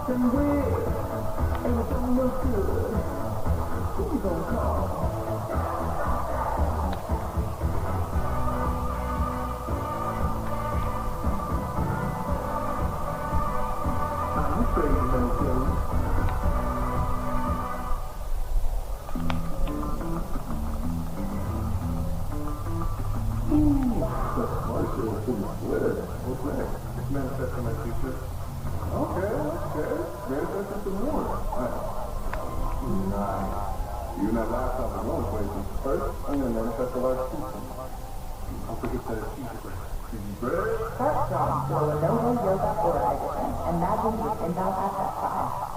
Something weird, and it don't look good. Who you gonna call? I'm crazy little kid. The smart shit was in my sweater. What's next? It's manifesting my future. Okay. Manifesting some more. Nice. You're not last time we're going places. First, I'm gonna manifest a large pizza. Don't forget that cheesy bread. Start strong, so a no-no yoga order edition. Imagine you can now have that fun.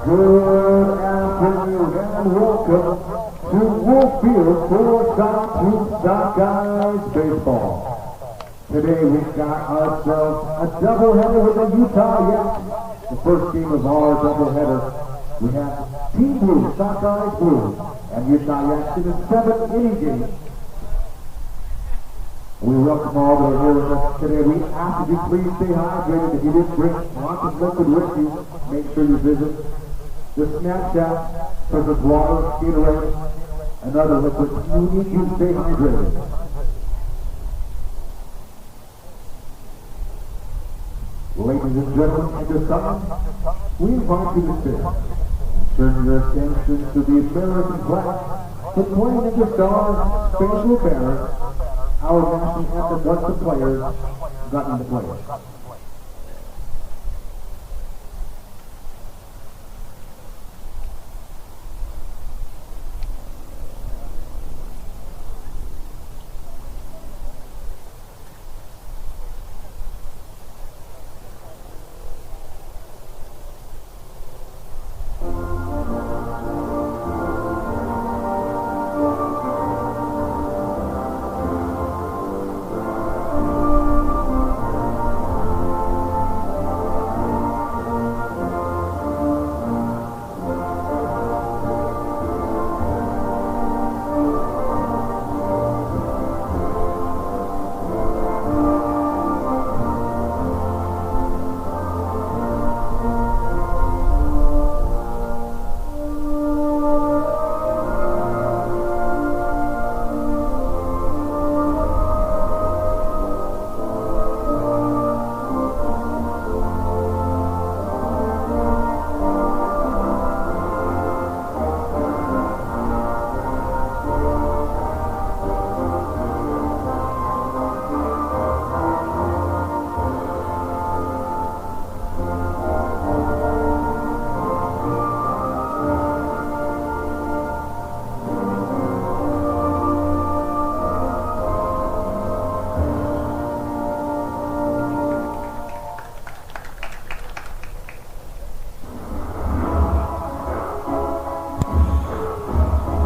Good afternoon and welcome to Wolffield for Sockeyes baseball. Today we've got ourselves a doubleheader with the Utah Yaks. The first game of our doubleheader, we have Team Blue, Sockeyes Blue, and Utah Yaks in a 7-inning game. We welcome all that are here with us today. We ask that you please stay hydrated. If you didn't bring lots of liquid with you, make sure you visit the snack shack, such as water, Gatorade, and other liquids. You need to stay hydrated. Ladies and gentlemen, at this time, we invite you to stand. Turn your attention to the American flag, the plane of the Star Spangled Banner, our national anthem once the players got into play.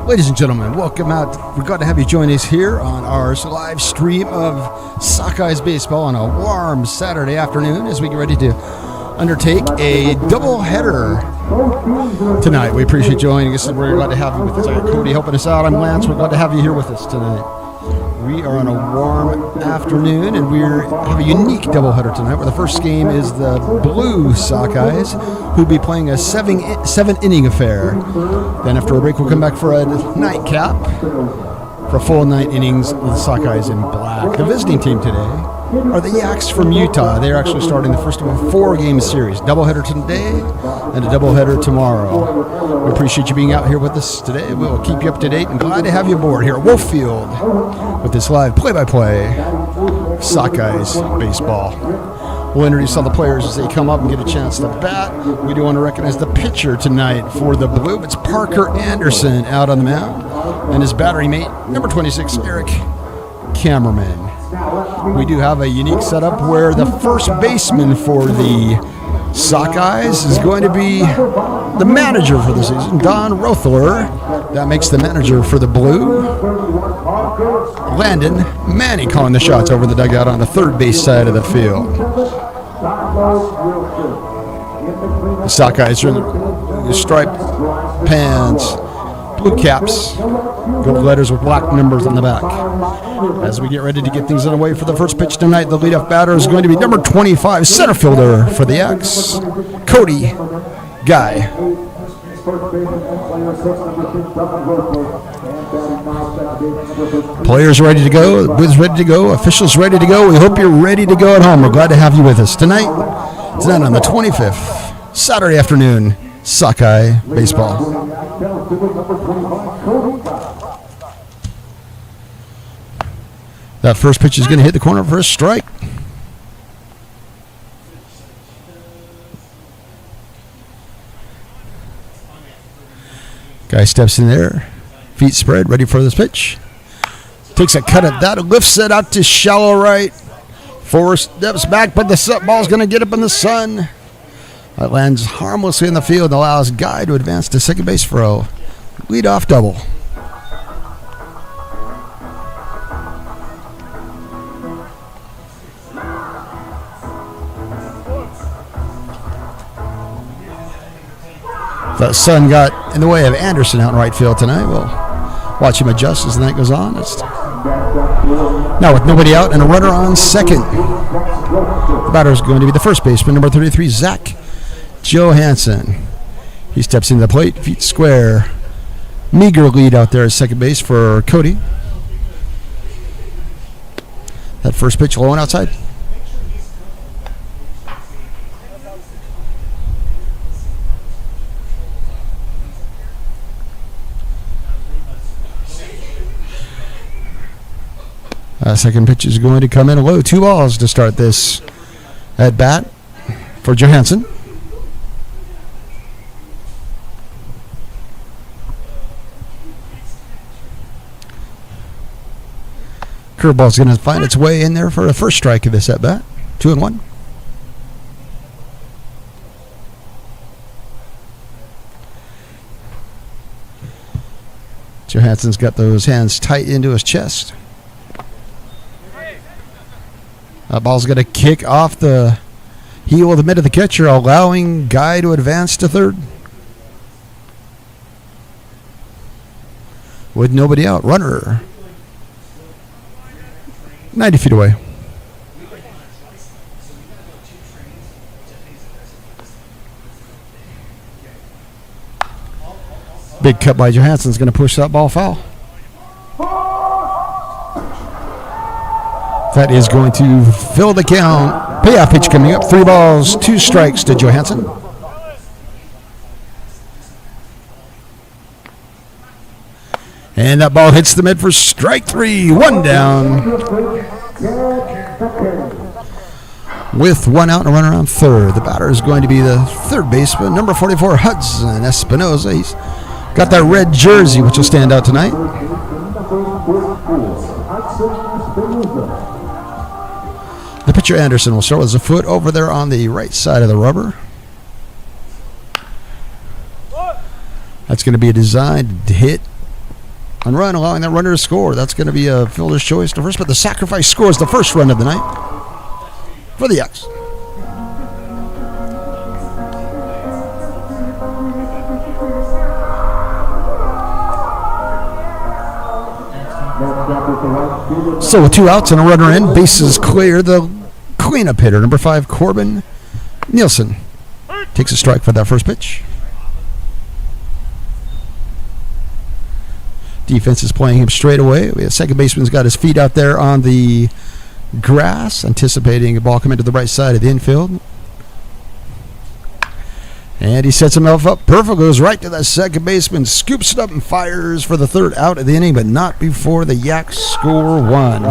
Ladies and gentlemen, welcome out. We're glad to have you join us here on our live stream of Sockeyes baseball on a warm Saturday afternoon as we get ready to undertake a doubleheader tonight. We appreciate you joining us, and we're glad to have you with us. I got Cody helping us out. I'm Lance. We're glad to have you here with us tonight. We are on a warm afternoon, and we have a unique doubleheader tonight, where the first game is the Blue Sockeyes, who'll be playing a seven-inning affair. Then after a break, we'll come back for a nightcap for full 9 innings with the Sockeyes in black. The visiting team today are the Yaks from Utah. They're actually starting the first of a 4-game series. Doubleheader today and a doubleheader tomorrow. We appreciate you being out here with us today. We'll keep you up to date and glad to have you aboard here at Wolffield with this live play-by-play Sockeyes baseball. We'll introduce all the players as they come up and get a chance to bat. We do want to recognize the pitcher tonight for the Blue. It's Parker Anderson out on the mound, and his battery mate, number 26, Eric Cameraman. We do have a unique setup where the first baseman for the Sockeyes is going to be the manager for the season, Don Rothler. That makes the manager for the Blue, Landon Manning, calling the shots over the dugout on the third base side of the field. The Sockeyes are in the striped pants, blue caps, gold letters with black numbers on the back. As we get ready to get things underway for the first pitch tonight, the leadoff batter is going to be number 25, center fielder for the Yaks, Cody Guy. Players ready to go, the booth's ready to go, officials ready to go. We hope you're ready to go at home. We're glad to have you with us tonight. Tonight on the 25th, Saturday afternoon, Sockeye baseball. That first pitch is going to hit the corner for a strike. Guy steps in there, feet spread, ready for this pitch. Takes a cut at that, lifts it out to shallow right. 4 steps back, but the ball's going to get up in the sun. It lands harmlessly in the field and allows Guy to advance to second base for a leadoff double. The sun got in the way of Anderson out in right field tonight. We'll watch him adjust as the night goes on. Now with nobody out and a runner on second. The batter is going to be the first baseman, number 33, Zach Johansson. He steps into the plate, feet square. Meager lead out there at second base for Cody. That first pitch low and outside. Second pitch is going to come in low. 2 balls to start this at bat for Johansson. Curveball's going to find its way in there for the first strike of this at bat. 2-1. Johansson's got those hands tight into his chest. That ball's going to kick off the heel of the mid of the catcher, allowing Guy to advance to third. With nobody out. Runner 90 feet away. Big cut by Johansson's going to push that ball foul. That is going to fill the count. Payoff pitch coming up. 3 balls, 2 strikes to Johansson. And that ball hits the mid for strike 3. 1 down. With 1 out and a runner on third. The batter is going to be the third baseman, number 44, Hudson Espinoza. He's got that red jersey, which will stand out tonight. The pitcher Anderson will start with a foot over there on the right side of the rubber. That's going to be a designed hit and run, allowing that runner to score. That's going to be a fielder's choice to first, but the sacrifice scores the first run of the night for the Yaks. So with 2 outs and a runner in, bases clear. The cleanup hitter, number 5, Corbin Nielsen, takes a strike for that first pitch. Defense is playing him straight away. The second baseman's got his feet out there on the grass, anticipating a ball coming to the right side of the infield. And he sets himself up perfect, goes right to that second baseman, scoops it up and fires for the third out of the inning, but not before the Yaks score 1.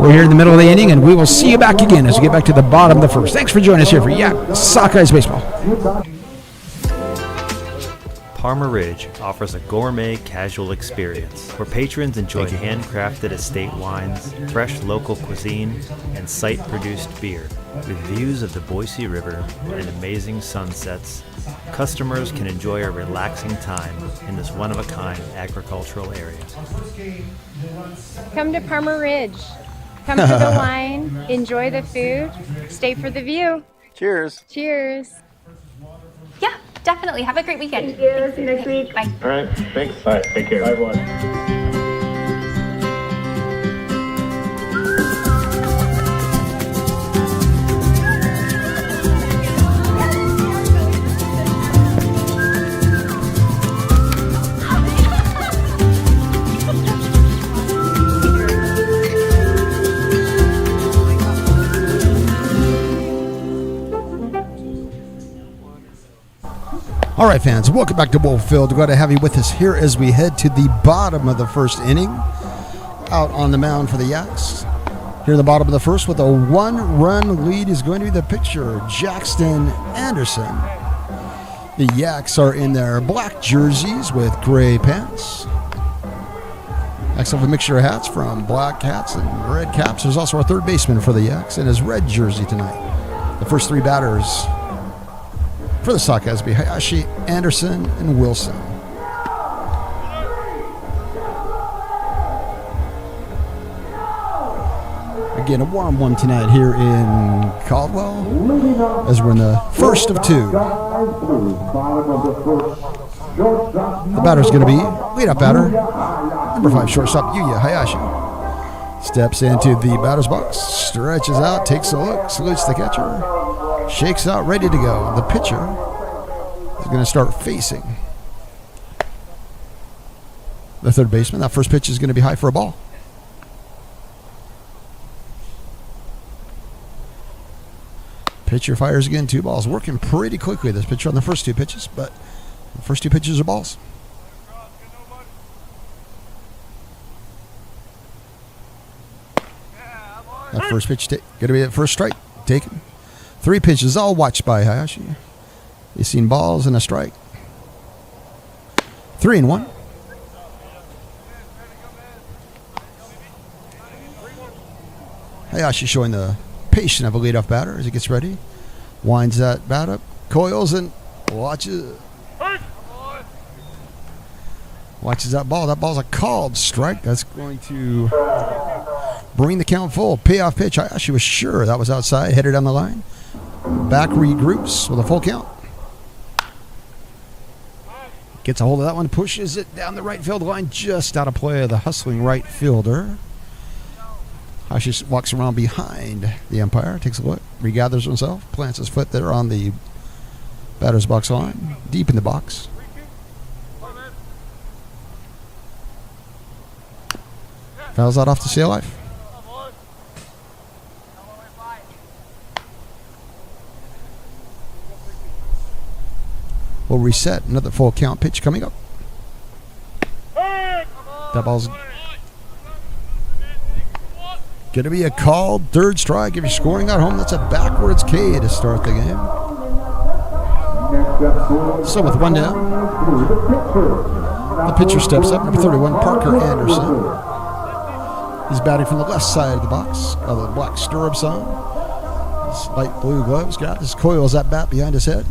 We're here in the middle of the inning, and we will see you back again as we get back to the bottom of the first. Thanks for joining us here for Sockeyes Baseball. Parma Ridge offers a gourmet casual experience where patrons enjoy handcrafted estate wines, fresh local cuisine, and site-produced beer. With views of the Boise River and amazing sunsets, customers can enjoy a relaxing time in this one-of-a-kind agricultural area. Come to Parma Ridge. Come for the wine, enjoy the food, stay for the view. Cheers. Cheers. Yeah, definitely. Have a great weekend. Thank you. See you next week. Bye. All right. Thanks. All right. Take care. Bye, everyone. All right, fans, welcome back to Wolffield. We're glad to have you with us here as we head to the bottom of the first inning. Out on the mound for the Yaks. Here in the bottom of the first with a 1-run lead is going to be the pitcher, Jackson Anderson. The Yaks are in their black jerseys with gray pants. Yaks have a mixture of hats, from black hats and red caps. There's also a third baseman for the Yaks in his red jersey tonight. The first 3 batters For the Sockeyes, be Hayashi, Anderson, and Wilson. Again, a warm one tonight here in Caldwell, as we're in the first of two. The batter's going to be leadoff batter, number 5 shortstop Yuya Hayashi. Steps into the batter's box, stretches out, takes a look, salutes the catcher, shakes out, ready to go. The pitcher is going to start facing the third baseman. That first pitch is going to be high for a ball. Pitcher fires again, 2 balls. Working pretty quickly, this pitcher on the first 2 pitches, but the first 2 pitches are balls. That first pitch going to be the first strike taken. 3 pitches, all watched by Hayashi. He's seen balls and a strike. 3-1. Hayashi showing the patience of a leadoff batter as he gets ready. Winds that bat up, coils, and watches that ball. That ball's a called strike. That's going to bring the count full. Payoff pitch. I actually was sure that was outside. Headed down the line. Back regroups with a full count. Gets a hold of that one. Pushes it down the right field line. Just out of play of the hustling right fielder. Hayashi walks around behind the umpire. Takes a look. Regathers himself. Plants his foot there on the batter's box line. Deep in the box. Fouls that off to stay alive. We'll reset. Another full count pitch coming up. That ball's going to be a called third strike. If you're scoring at home, that's a backwards K to start the game. So with 1 down, the pitcher steps up. Number 31, Parker Anderson. He's batting from the left side of the box. The black stirrups on. His light blue gloves. Got his coils that bat behind his head.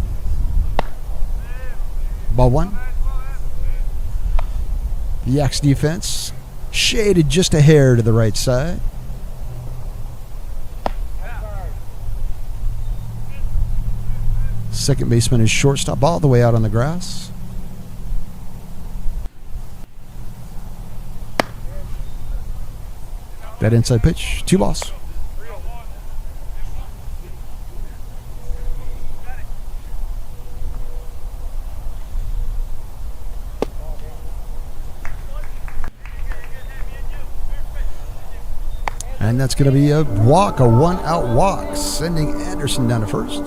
Ball 1. The Yaks defense shaded just a hair to the right side. Second baseman is shortstop all the way out on the grass. That inside pitch, 2 balls. And that's going to be a walk, a 1-out walk, sending Anderson down to first.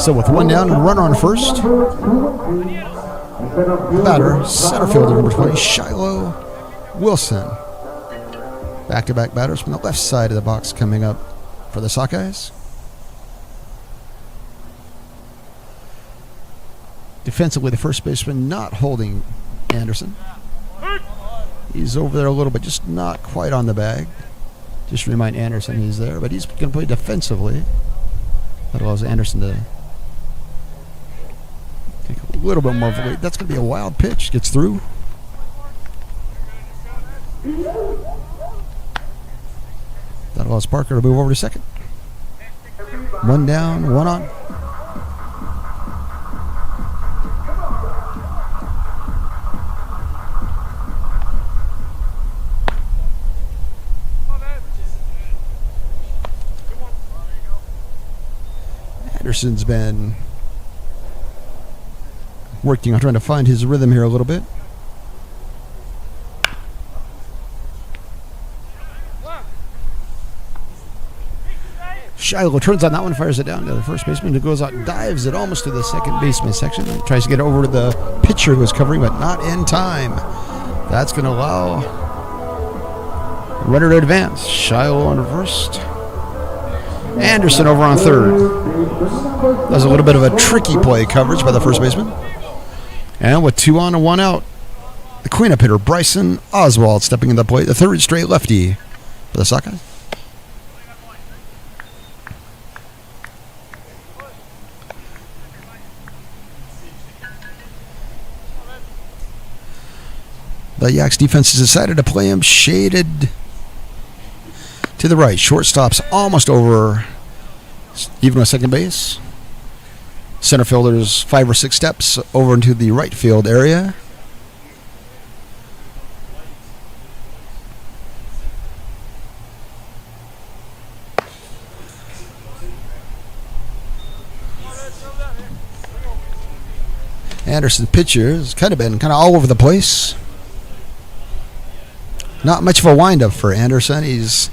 So with 1 down and run on first, batter, center fielder number 20, Shiloh Wilson. Back-to-back batters from the left side of the box coming up for the Sockeyes. Defensively, the first baseman not holding Anderson. He's over there a little bit, just not quite on the bag. Just to remind Anderson he's there, but he's going to play defensively. That allows Anderson to take a little bit more of a lead. That's going to be a wild pitch. Gets through. That allows Parker to move over to second. 1 down, 1 on. Anderson's been working on trying to find his rhythm here a little bit. Shiloh turns on that one, fires it down to the first baseman, who goes out and dives it almost to the second baseman section. He tries to get over to the pitcher who was covering, but not in time. That's going to allow runner to advance. Shiloh on first. Anderson over on third. That was a little bit of a tricky play coverage by the first baseman. And with 2 on and 1 out, the cleanup hitter, Bryson Oswald, stepping in the plate, the third straight lefty for the Sockeyes. The Yaks defense has decided to play him shaded to the right. Shortstop's almost over, even with second base. Center fielder's 5 or 6 steps over into the right field area. Anderson pitcher has kind of been all over the place. Not much of a windup for Anderson. He's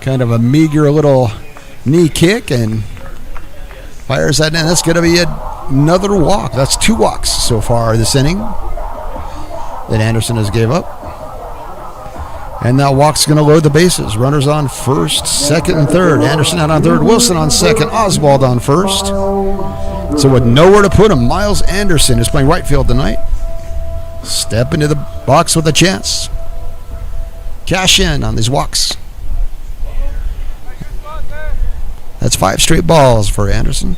kind of a meager little knee kick and fires that in. That's going to be another walk. That's 2 walks so far this inning that Anderson has gave up. And that walk's going to load the bases. Runners on first, second, and third. Anderson out on third. Wilson on second. Oswald on first. So with nowhere to put him, Miles Anderson is playing right field tonight. Step into the box with a chance. Cash in on these walks. That's 5 straight balls for Anderson.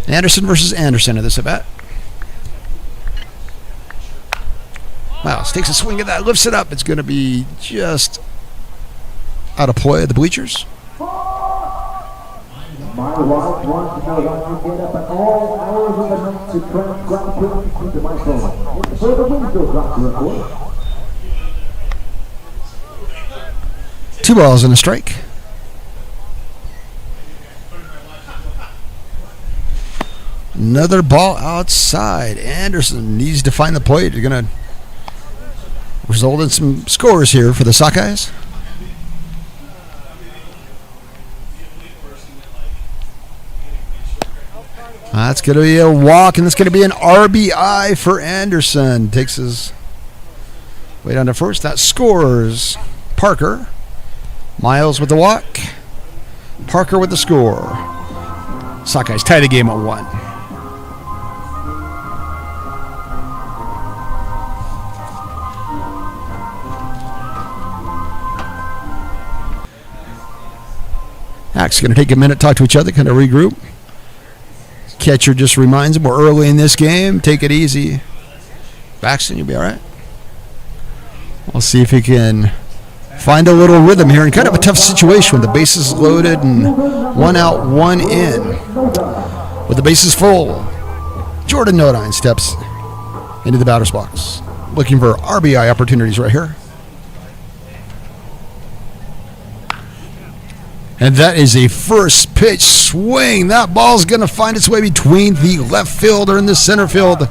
Anderson versus Anderson at this at bat. Miles takes a swing at that, lifts it up. It's going to be just out of play at the bleachers. My wife wants to know when you get up at all hours of the night to transcribe things into my phone. It's for the window drop report. 2 balls and a strike. Another ball outside. Anderson needs to find the plate. You're going to result in some scores here for the Sockeyes. That's going to be a walk, and that's going to be an RBI for Anderson. Takes his way down to first. That scores Parker. Miles with the walk. Parker with the score. Sockeyes tie the game at 1. Yaks going to take a minute, talk to each other, kind of regroup. Catcher just reminds him we're early in this game. Take it easy. Baxton, you'll be all right. We'll see if he can find a little rhythm here in kind of a tough situation with the bases loaded and 1 out, 1 in. With the bases full, Jordan Nodine steps into the batter's box, looking for RBI opportunities right here. And that is a first pitch swing. That ball's going to find its way between the left fielder and the center field.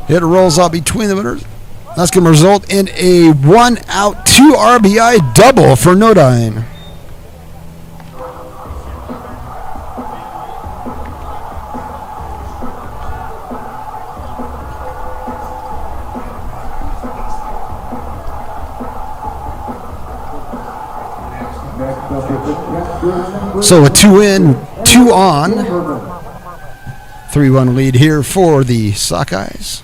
It rolls out between the winners. That's going to result in a 1 out, 2 RBI double for Nodine. So a 2 in, 2 on. 3-1 lead here for the Sockeyes.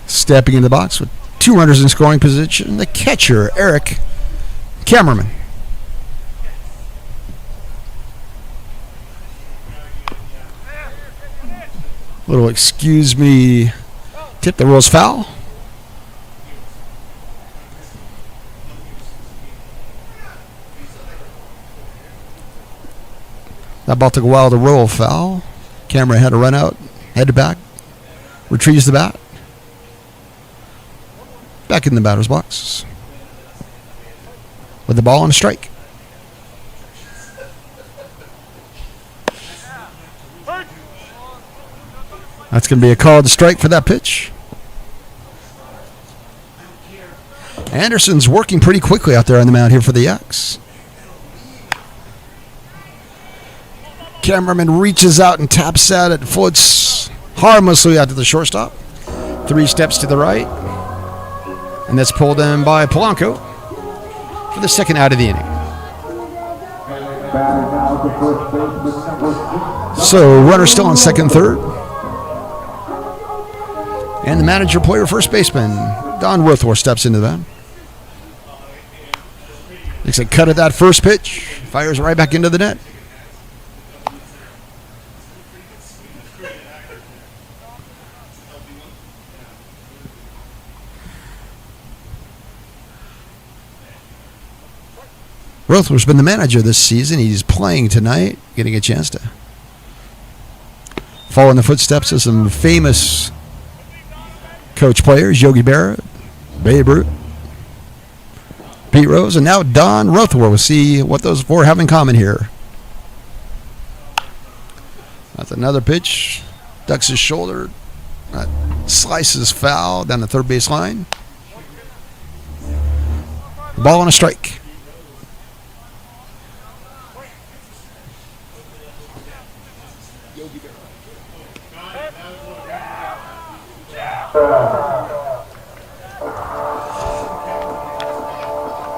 Stepping in the box with 2 runners in scoring position, the catcher, Eric Cameraman. Little excuse me tip that rolls foul. That ball took a while to roll foul. Camera had to run out, head to back, retrieves the bat. Back in the batter's box with the ball and a strike. That's going to be a called strike for that pitch. Anderson's working pretty quickly out there on the mound here for the Yaks. Cameraman reaches out and taps at it, floats harmlessly out to the shortstop. 3 steps to the right. And that's pulled in by Polanco for the second out of the inning. So runner still on second, third. And the manager, player, first baseman, Don Worthworth steps into that. Takes a cut at that first pitch. Fires right back into the net. Rothler's been the manager this season. He's playing tonight, getting a chance to follow in the footsteps of some famous coach players, Yogi Berra, Babe Ruth, Pete Rose, and now Don Rothler. We'll see what those four have in common here. That's another pitch. Ducks his shoulder. Slices foul down the third base line. Ball on a strike.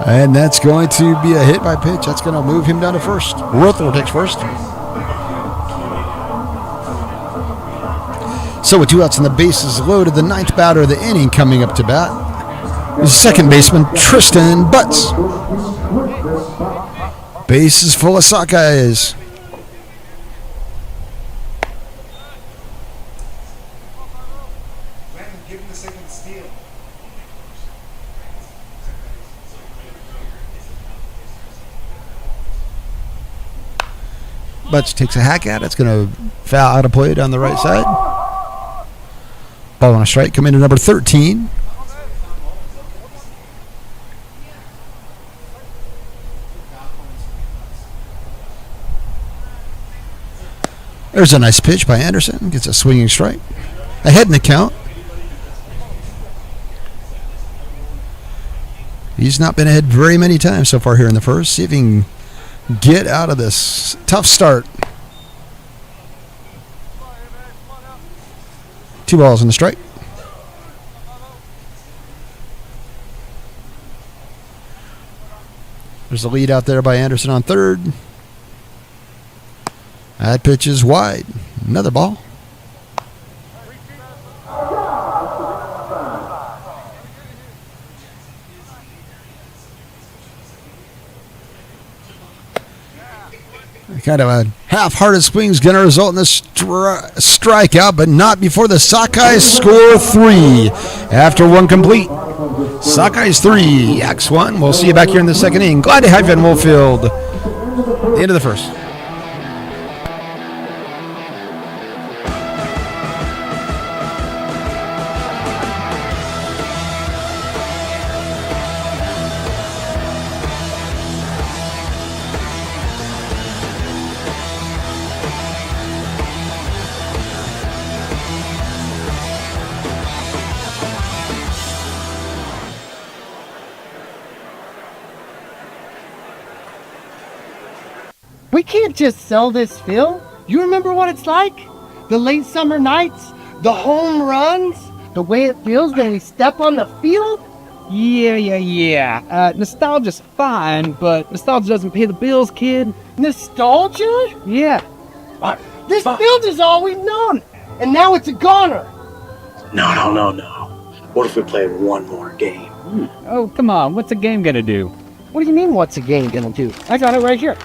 And that's going to be a hit by pitch. That's going to move him down to first. Rothler takes first. So with 2 outs and the bases loaded, the 9th batter of the inning coming up to bat is second baseman Tristan Butts. Base is full of Sockeyes. Butts takes a hack at it. It's going to foul out of play down the right side. Ball on a strike. Come into number 13. There's a nice pitch by Anderson. Gets a swinging strike. Ahead in the count. He's not been ahead very many times so far here in the first. See if he can get out of this tough start. 2 balls in the strike. There's a lead out there by Anderson on third. That pitch is wide. Another ball. Kind of a half-hearted swing is going to result in a strikeout, but not before the Sockeyes score 3 after 1 complete. Sockeyes 3, Yaks 1. We'll see you back here in the second inning. Glad to have you in Wolffield. The end of the first. We can't just sell this, Phil. You remember what it's like? The late summer nights, the home runs, the way it feels when we step on the field? Yeah. Nostalgia's fine, but nostalgia doesn't pay the bills, kid. Nostalgia? Yeah. This field is all we've known, and now it's a goner. No. What if we played one more game? Oh, come on. What's a game gonna do? What do you mean, what's a game gonna do? I got it right here.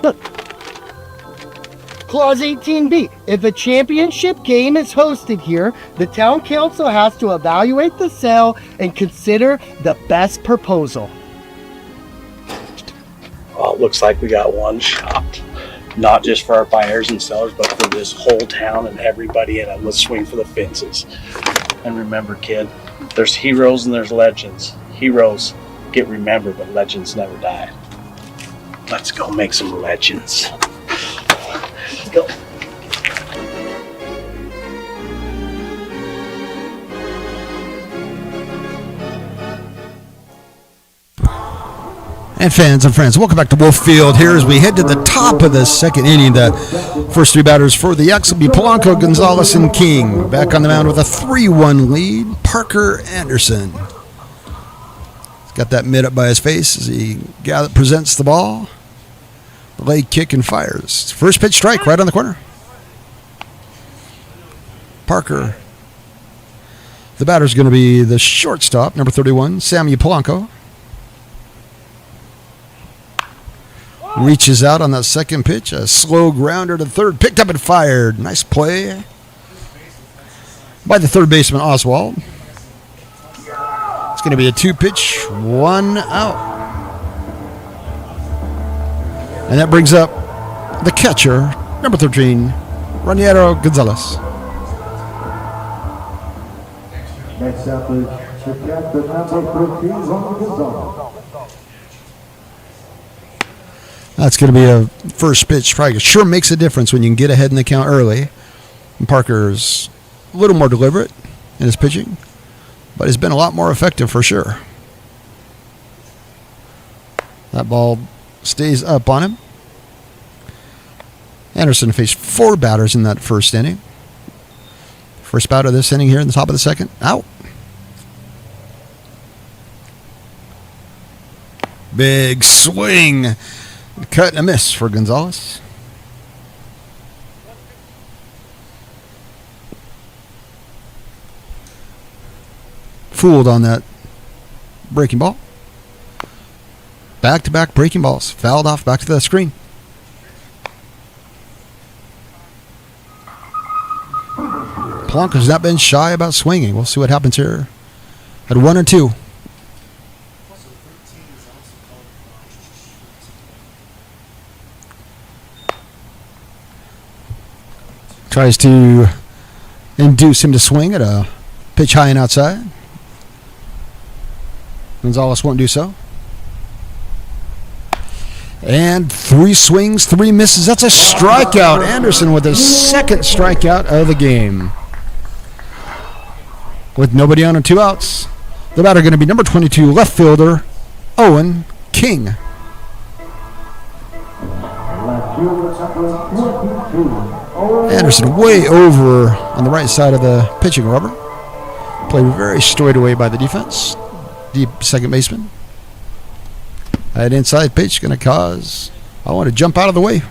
Look. Clause 18B. If a championship game is hosted here, the town council has to evaluate the sale and consider the best proposal. Well, it looks like we got one shot. Not just for our buyers and sellers, but for this whole town and everybody in it. Let's swing for the fences. And remember, kid, there's heroes and there's legends. Heroes get remembered, but legends never die. Let's go make some legends. Let's go. And fans and friends, welcome back to Wolffield here as we head to the top of the second inning. The first 3 batters for the Yaks will be Polanco, Gonzalez, and King. Back on the mound with a 3-1 lead, Parker Anderson. He's got that mitt up by his face as he presents the ball. The leg kick and fires. First pitch strike right on the corner. Parker. The batter's going to be the shortstop, number 31, Sammy Polanco. Reaches out on that second pitch. A slow grounder to third. Picked up and fired. Nice play by the third baseman, Oswald. It's going to be a 2-pitch, 1 out. And that brings up the catcher, number 13, Raniero Gonzalez. Next up is the captain, number 13, Ron Gonzalez. That's going to be a first pitch strike. It sure makes a difference when you can get ahead in the count early. And Parker's a little more deliberate in his pitching, but he's been a lot more effective for sure. That ball stays up on him. Anderson faced 4 batters in that first inning. First batter of this inning here in the top of the second. Out. Big swing. Cut and a miss for Gonzalez. Fooled on that breaking ball. Back-to-back breaking balls. Fouled off back to the screen. Plunk has not been shy about swinging. We'll see what happens here at 1 and 2. Tries to induce him to swing at a pitch high and outside. Gonzalez won't do so. And 3 swings, 3 misses. That's a strikeout. Anderson with his second strikeout of the game. With nobody on and 2 outs, the batter going to be number 22, left fielder, Owen King. Anderson way over on the right side of the pitching rubber. Played very straight away by the defense. Deep second baseman. That inside pitch going to cause Owen to jump out of the way.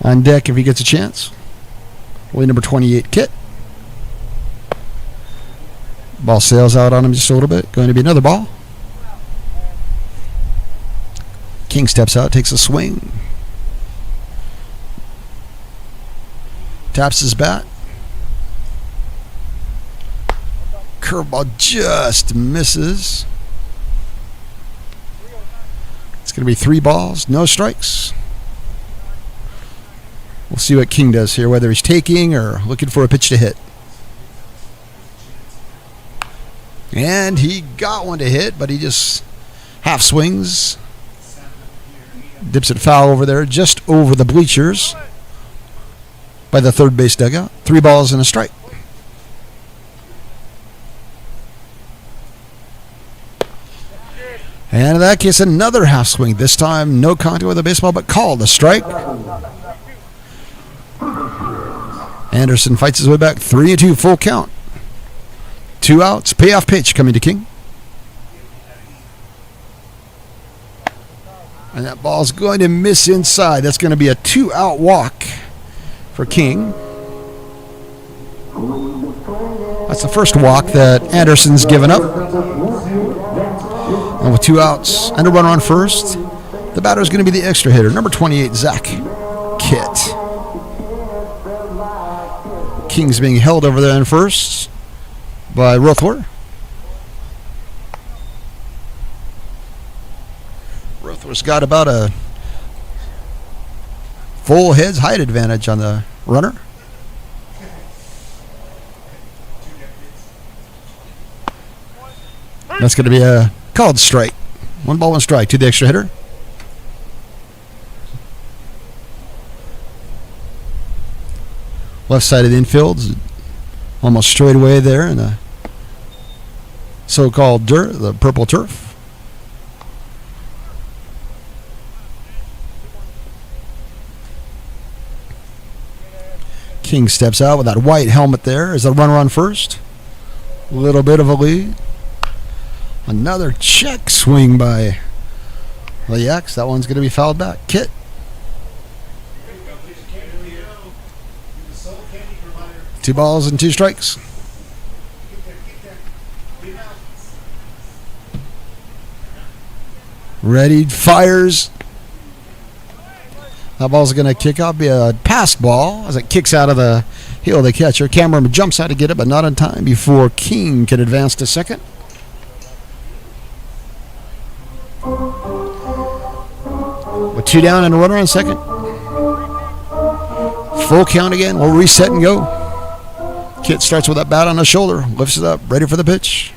On deck if he gets a chance. Way number 28, Kit. Ball sails out on him just a little bit. Going to be another ball. King steps out, takes a swing. Taps his bat. Curveball just misses. It's going to be 3 balls, no strikes. We'll see what King does here, whether he's taking or looking for a pitch to hit. And he got one to hit, but he just half swings. Dips it foul over there, just over the bleachers by the third base dugout. 3 balls and a strike. And in that case, another half swing. This time, no contact with the baseball, but called a strike. Anderson fights his way back. 3 and 2, full count. 2 outs, payoff pitch coming to King. And that ball's going to miss inside. That's going to be a 2-out walk for King. That's the first walk that Anderson's given up. And with 2 outs and a runner on first, the batter is going to be the extra hitter, number 28, Zach Kit. King's being held over there in first by Rothler. Rothler's got about a full head's height advantage on the runner. That's going to be a called strike. 1 ball, 1 strike to the extra hitter. Left side of the infield, almost straight away there in the so-called dirt, the purple turf. King steps out with that white helmet there. Is the runner on first? A little bit of a lead. Another check swing by the Yaks. That one's going to be fouled back. Kit. Two balls and 2 strikes. Ready, fires. That ball's going to kick out, be a passed ball as it kicks out of the heel of the catcher. Cameron jumps out to get it, but not in time before King can advance to second. With 2 down and a runner on second. Full count again. We'll reset and go. Kit starts with that bat on the shoulder, lifts it up, ready for the pitch.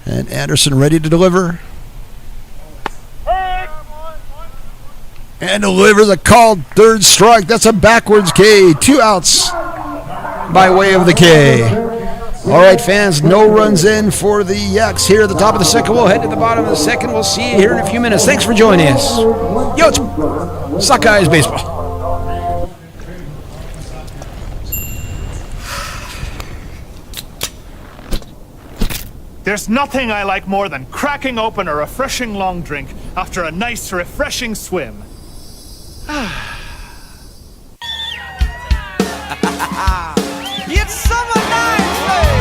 And Anderson ready to deliver. And delivers a called third strike. That's a backwards K. 2 outs by way of the K. All right, fans, no runs in for the Yaks here at the top of the second. We'll head to the bottom of the second. We'll see you here in a few minutes. Thanks for joining us. Yo, it's Sockeyes Baseball. There's nothing I like more than cracking open a refreshing long drink after a nice, refreshing swim. It's summer nights, babe.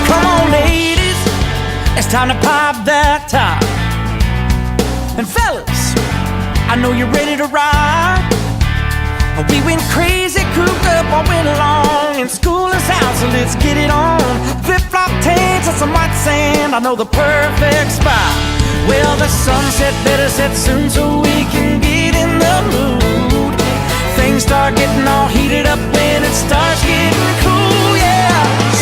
Come on, ladies, it's time to pop that top. And fellas, I know you're ready to ride. We went crazy, cooped up all winter long, and school is out, so let's get it on. Flip-flop tanks and some white sand, I know the perfect spot. Well, the sunset better set soon so we can get in the mood. Things start getting all heated up when it starts getting cool, yeah.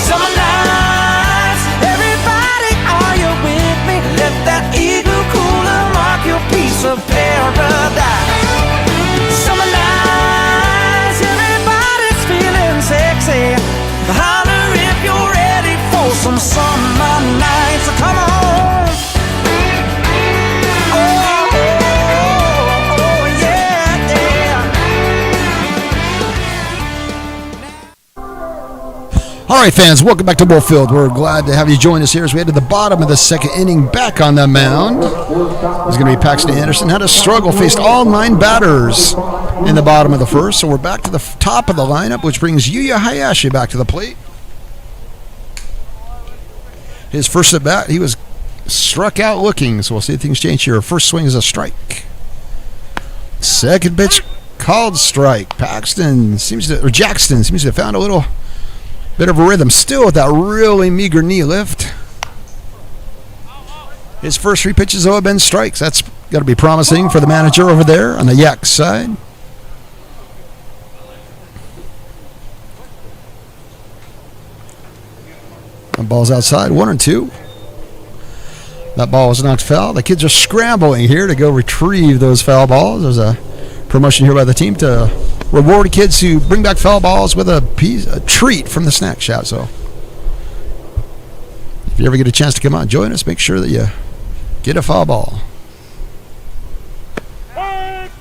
Summer nights, everybody, are you with me? Let that igloo cooler mark your piece of paradise. Summer nights, everybody's feeling sexy. Holler if you're ready for some summer nights. So come on. All right, fans, welcome back to Bullfield. We're glad to have you join us here as we head to the bottom of the second inning. Back on the mound is going to be Paxton Anderson. Had a struggle, faced all 9 batters in the bottom of the first. So we're back to the top of the lineup, which brings Yuya Hayashi back to the plate. His first at bat, he was struck out looking, so we'll see if things change here. First swing is a strike. Second pitch, called strike. Jackson seems to have found a little bit of a rhythm, still with that really meager knee lift. His first 3 pitches, though, have been strikes. That's got to be promising for the manager over there on the Yaks side. The ball's outside, 1-2. That ball was knocked foul. The kids are scrambling here to go retrieve those foul balls. There's a promotion here by the team to reward kids who bring back foul balls with a treat from the snack shack. So if you ever get a chance to come out and join us, make sure that you get a foul ball. That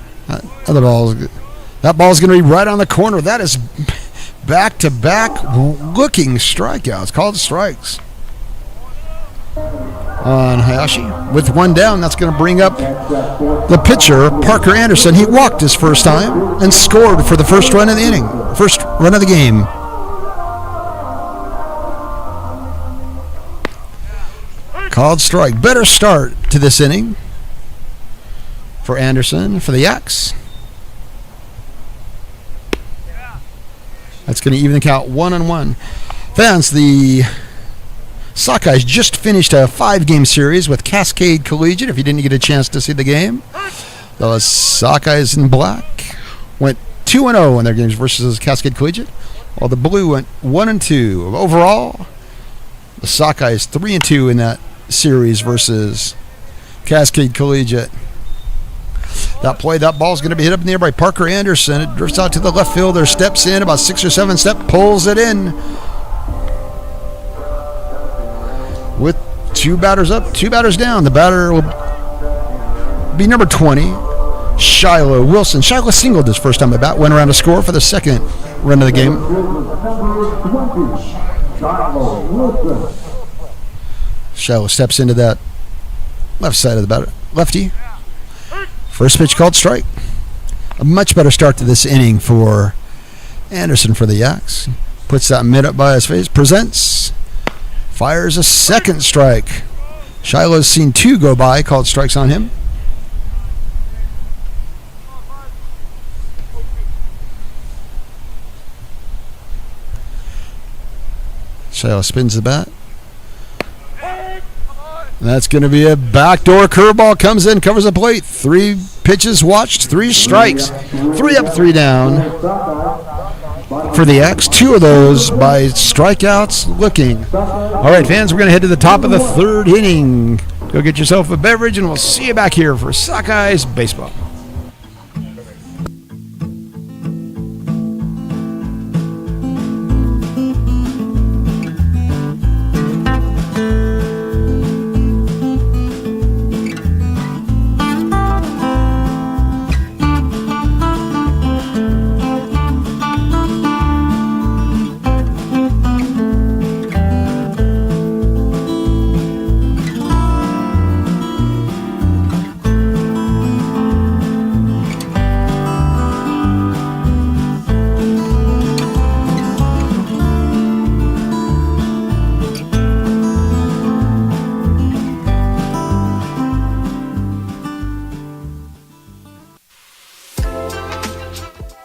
ball's going to be right on the corner. That is back-to-back looking strikeouts, called strikes on Hayashi. With 1 down, that's going to bring up the pitcher, Parker Anderson. He walked his first time and scored for the first run of the inning, first run of the game. Called strike. Better start to this inning for Anderson, for the Yaks. That's going to even the count 1-1. Fans, the Sockeyes just finished a 5-game series with Cascade Collegiate. If you didn't get a chance to see the game, the Sockeyes in black went 2-0 in their games versus Cascade Collegiate, while the blue went 1-2. Overall, the Sockeyes 3-2 in that series versus Cascade Collegiate. That ball's going to be hit up in the air by Parker Anderson. It drifts out to the left fielder, steps in about 6 or 7 steps, pulls it in. With 2 batters up, 2 batters down. The batter will be number 20, Shiloh Wilson. Shiloh singled his first time at bat, went around to score for the second run of the game. Shiloh steps into that left side of the batter. Lefty. First pitch called strike. A much better start to this inning for Anderson for the Yaks. Puts that mitt up by his face. Presents. Fires a second strike. Shiloh's seen 2 go by. Called strikes on him. Shiloh spins the bat. That's going to be a backdoor curveball. Comes in, covers the plate. 3 pitches watched, 3 strikes. 3 up, 3 down for the Yaks. 2 of those by strikeouts looking. All right, fans, we're going to head to the top of the 3rd inning. Go get yourself a beverage, and we'll see you back here for Sockeyes baseball.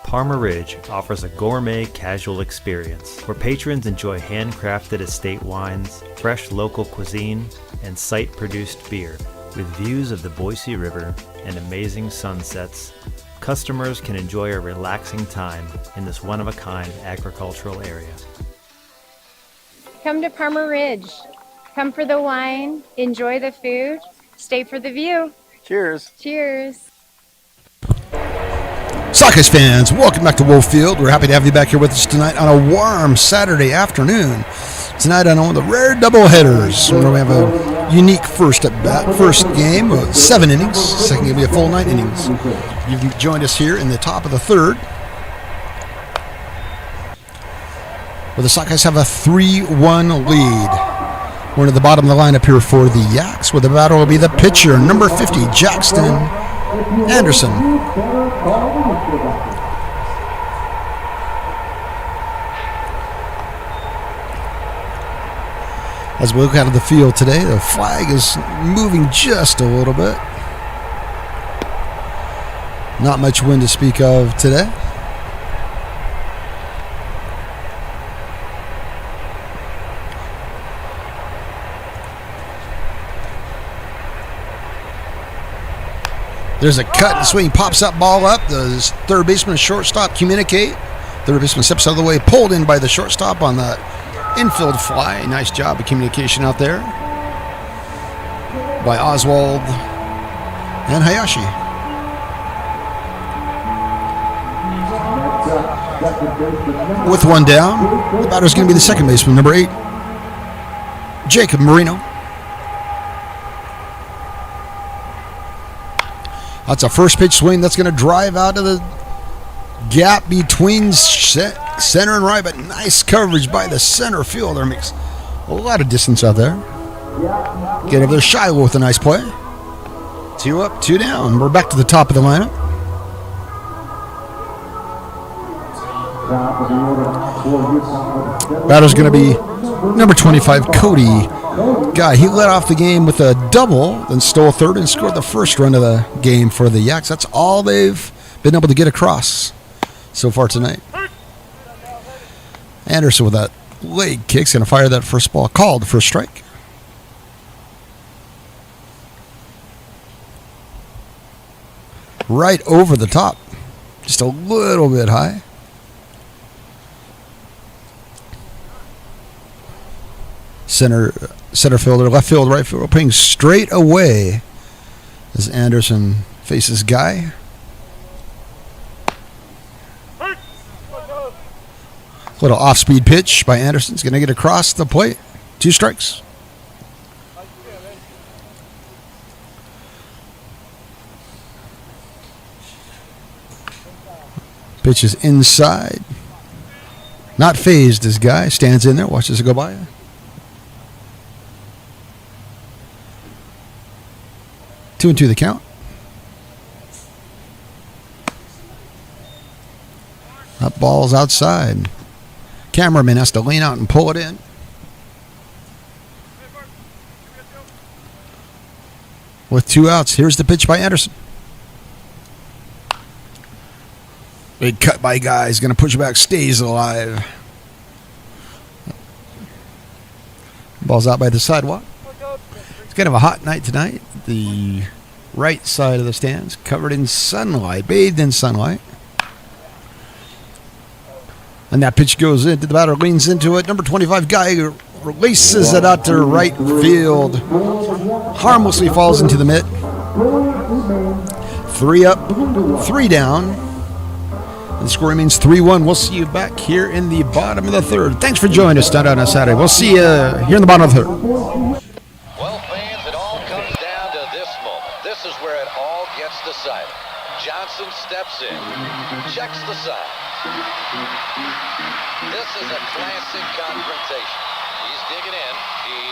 Parma Ridge offers a gourmet casual experience where patrons enjoy handcrafted estate wines, fresh local cuisine, and site-produced beer. With views of the Boise River and amazing sunsets, customers can enjoy a relaxing time in this one-of-a-kind agricultural area. Come to Parma Ridge. Come for the wine, enjoy the food, stay for the view. Cheers. Cheers. Sockeyes fans, welcome back to Wolffield. We're happy to have you back here with us tonight on a warm Saturday afternoon. Tonight on one of the rare doubleheaders, where we have a unique first at bat, first game, 7 innings. Second game will be a full 9 innings. You've joined us here in the top of the 3rd, where the Sockeyes have a 3-1 lead. We're at the bottom of the lineup here for the Yaks, where the batter will be the pitcher, number 50, Jackson Anderson. As we look out of the field today, the flag is moving just a little bit. Not much wind to speak of today. There's a cut and swing, pops that ball up. The third baseman and shortstop communicate. Third baseman steps out of the way, pulled in by the shortstop on that infield fly. Nice job of communication out there by Oswald and Hayashi. With one down, the batter's going to be the second baseman, number 8, Jacob Marino. That's a first pitch swing that's going to drive out of the gap between center and right, but nice coverage by the center fielder. Makes a lot of distance out there. Get over there, Shiloh with a nice play. 2 up, 2 down. We're back to the top of the lineup. Batter's going to be number 25, Cody Guy. He led off the game with a double, then stole third and scored the first run of the game for the Yaks. That's all they've been able to get across so far tonight. Anderson with that leg kick's going to fire that first ball, called for a strike. Right over the top, just a little bit high. Center fielder, left field, right field, playing straight away as Anderson faces Guy. Little off-speed pitch by Anderson. He's going to get across the plate. 2 strikes. Pitch is inside. Not phased as Guy stands in there, watches it go by. 2-2 the count. Ball's outside. Cameraman has to lean out and pull it in. With 2 outs, here's the pitch by Anderson. Big cut by Guy. He's going to push it back, stays alive. Ball's out by the sidewalk. It's kind of a hot night tonight. The right side of the stands covered in sunlight, bathed in sunlight. And that pitch goes into the batter, leans into it. Number 25 Guy releases it out to right field. Harmlessly falls into the mitt. 3 up, 3 down. The score remains 3-1. We'll see you back here in the bottom of the third. Thanks for joining us tonight on a Saturday. We'll see you here in the bottom of the third. Well, fans, it all comes down to this moment. This is where it all gets decided. Johnson steps in, checks the sign. This is a classic confrontation. He's digging in.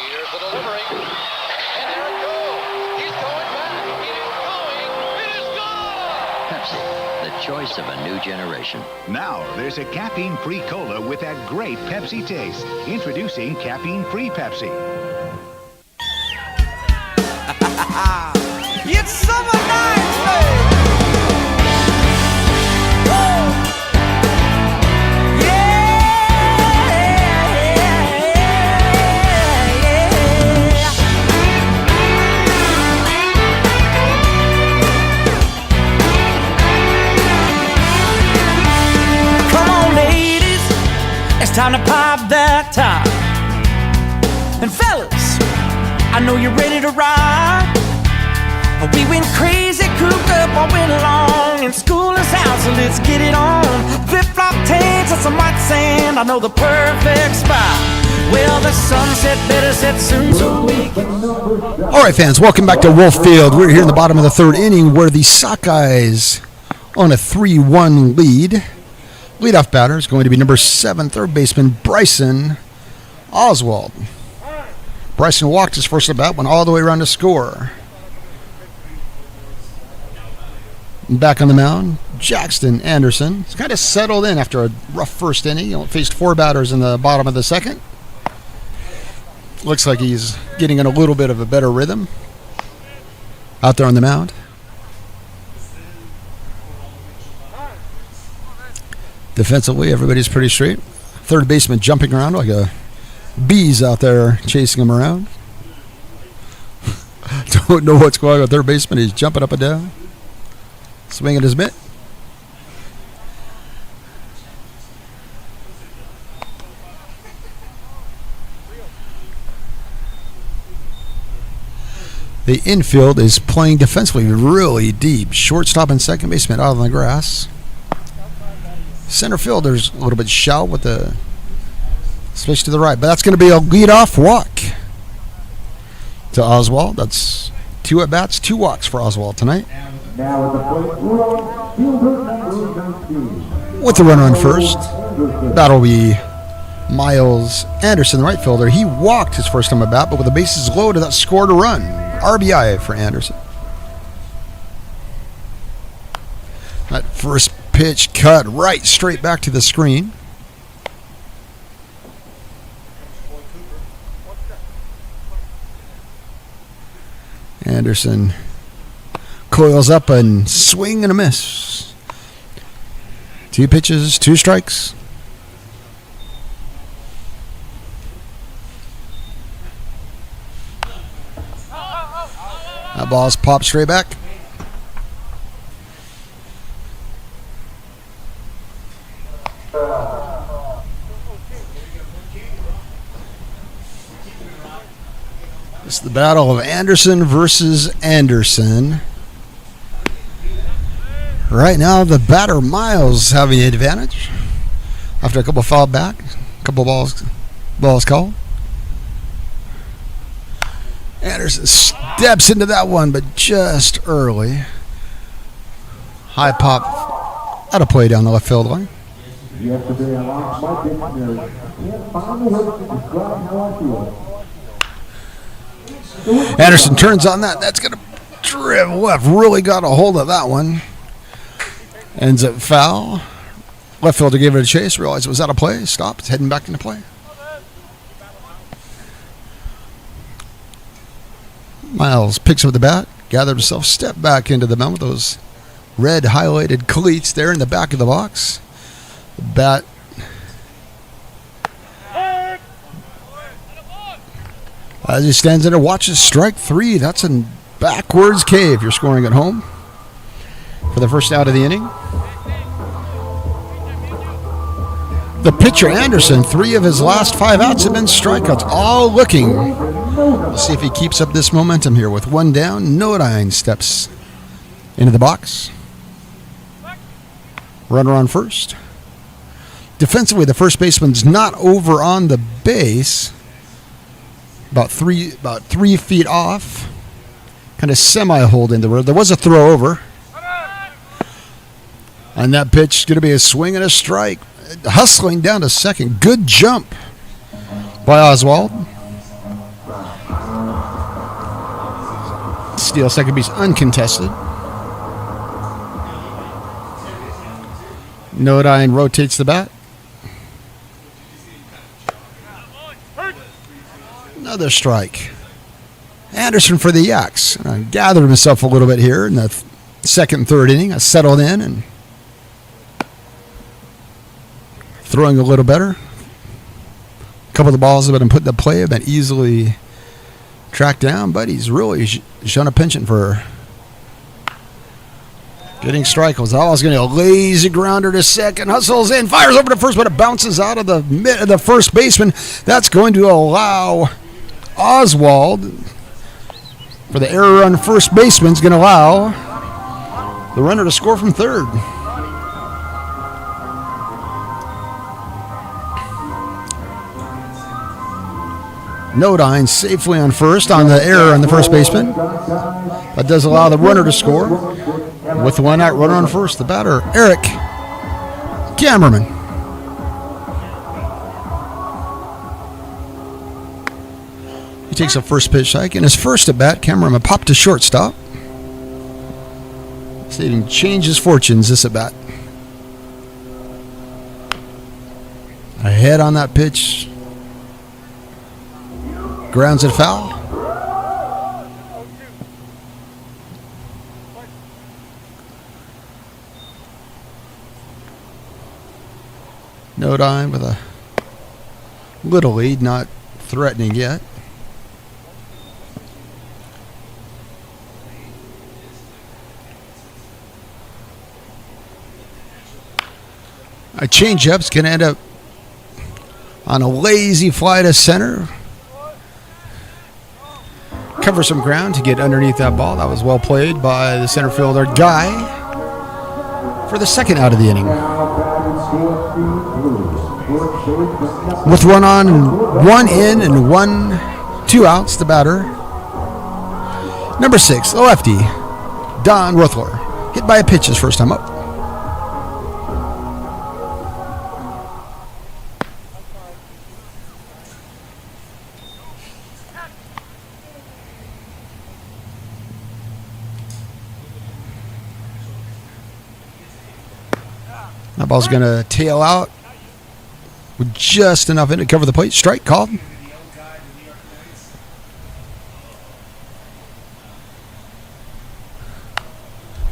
Here's the delivery. And there it goes. He's going back. It is going. It is gone. Pepsi, the choice of a new generation. Now, there's a caffeine-free cola with that great Pepsi taste. Introducing caffeine-free Pepsi. It's summertime, baby. It's time to pop that top. And fellas, I know you're ready to ride. We went crazy, cooped up all winter long. And school is out, so let's get it on. Flip-flop tanks and some white sand. I know the perfect spot. Well, the sunset better set soon, so we can... All right, fans, welcome back to Wolf Field. We're here in the bottom of the third inning where the Sockeyes on a 3-1 lead. Leadoff batter is going to be number 7, third baseman Bryson Oswald. Bryson walked his first at bat, went all the way around to score. Back on the mound, Jackson Anderson. He's kind of settled in after a rough first inning. He faced 4 batters in the bottom of the second. Looks like he's getting in a little bit of a better rhythm out there on the mound. Defensively, everybody's pretty straight. Third baseman jumping around like a bees out there chasing him around. Don't know what's going on with third baseman. He's jumping up and down, swinging his mitt. The infield is playing defensively really deep. Shortstop and second baseman out on the grass. Center fielder's a little bit shallow with the space to the right, but that's going to be a leadoff walk to Oswald. That's 2 at bats, 2 walks for Oswald tonight. With the runner on first, that'll be Miles Anderson, the right fielder. He walked his first time at bat, but with the bases loaded, that scored a run. RBI for Anderson. That first pitch cut right straight back to the screen. Anderson coils up and swing and a miss. 2 pitches, 2 strikes. That ball's popped straight back. It's the battle of Anderson versus Anderson. Right now, the batter Miles having the advantage after a couple fouled back, a couple balls called. Anderson steps into that one, but just early. High pop out of play down the left field line. Yesterday, I lost my dictionary. Can't find the word to describe how I feel. Anderson turns on that. That's going to dribble left. Really got a hold of that one. Ends up foul. Left fielder gave it a chase, realized it was out of play, stopped, heading back into play. Miles picks up the bat, gathered himself, stepped back into the mound with those red highlighted cleats there in the back of the box. The bat as he stands there, watches strike 3. That's a backwards K if you're scoring at home for the first out of the inning. The pitcher, Anderson, 3 of his last 5 outs have been strikeouts, all looking. We'll see if he keeps up this momentum here. With 1 down, Nodine steps into the box. Runner on first. Defensively, the first baseman's not over on the base. About three feet off. Kind of semi-holding the road. There was a throw over. And that pitch is going to be a swing and a strike. Hustling down to second. Good jump by Oswald. Steal second base uncontested. Nodine rotates the bat. Another strike. Anderson for the Yaks. Gathered himself a little bit here in the second and third inning. Settled in and throwing a little better. A couple of the balls that have been put into play have been easily tracked down, but he's really shown a penchant for getting strikeouts. Oh, he's going to a lazy grounder to second. Hustles in, fires over to first, but it bounces out of the mid of the first baseman. That's going to allow Oswald for the error on first baseman. Is going to allow the runner to score from third. Nodine safely on first on the error on the first baseman. That does allow the runner to score. With 1 out, runner on first, the batter, Eric Kammerman. He takes a first pitch hike. In his first at bat, Kammerman popped to shortstop. So he can change his fortunes this at bat. Ahead on that pitch. Grounds it foul. Nodine with a little lead, not threatening yet. A changeup's going to end up on a lazy fly to center. Cover some ground to get underneath that ball. That was well played by the center fielder, Guy, for the second out of the inning. With 1 on, 1 in, and 2 outs, the batter, number 6, the lefty, Don Rothler. Hit by a pitch his first time up. That ball's going to tail out with just enough in to cover the plate. Strike called.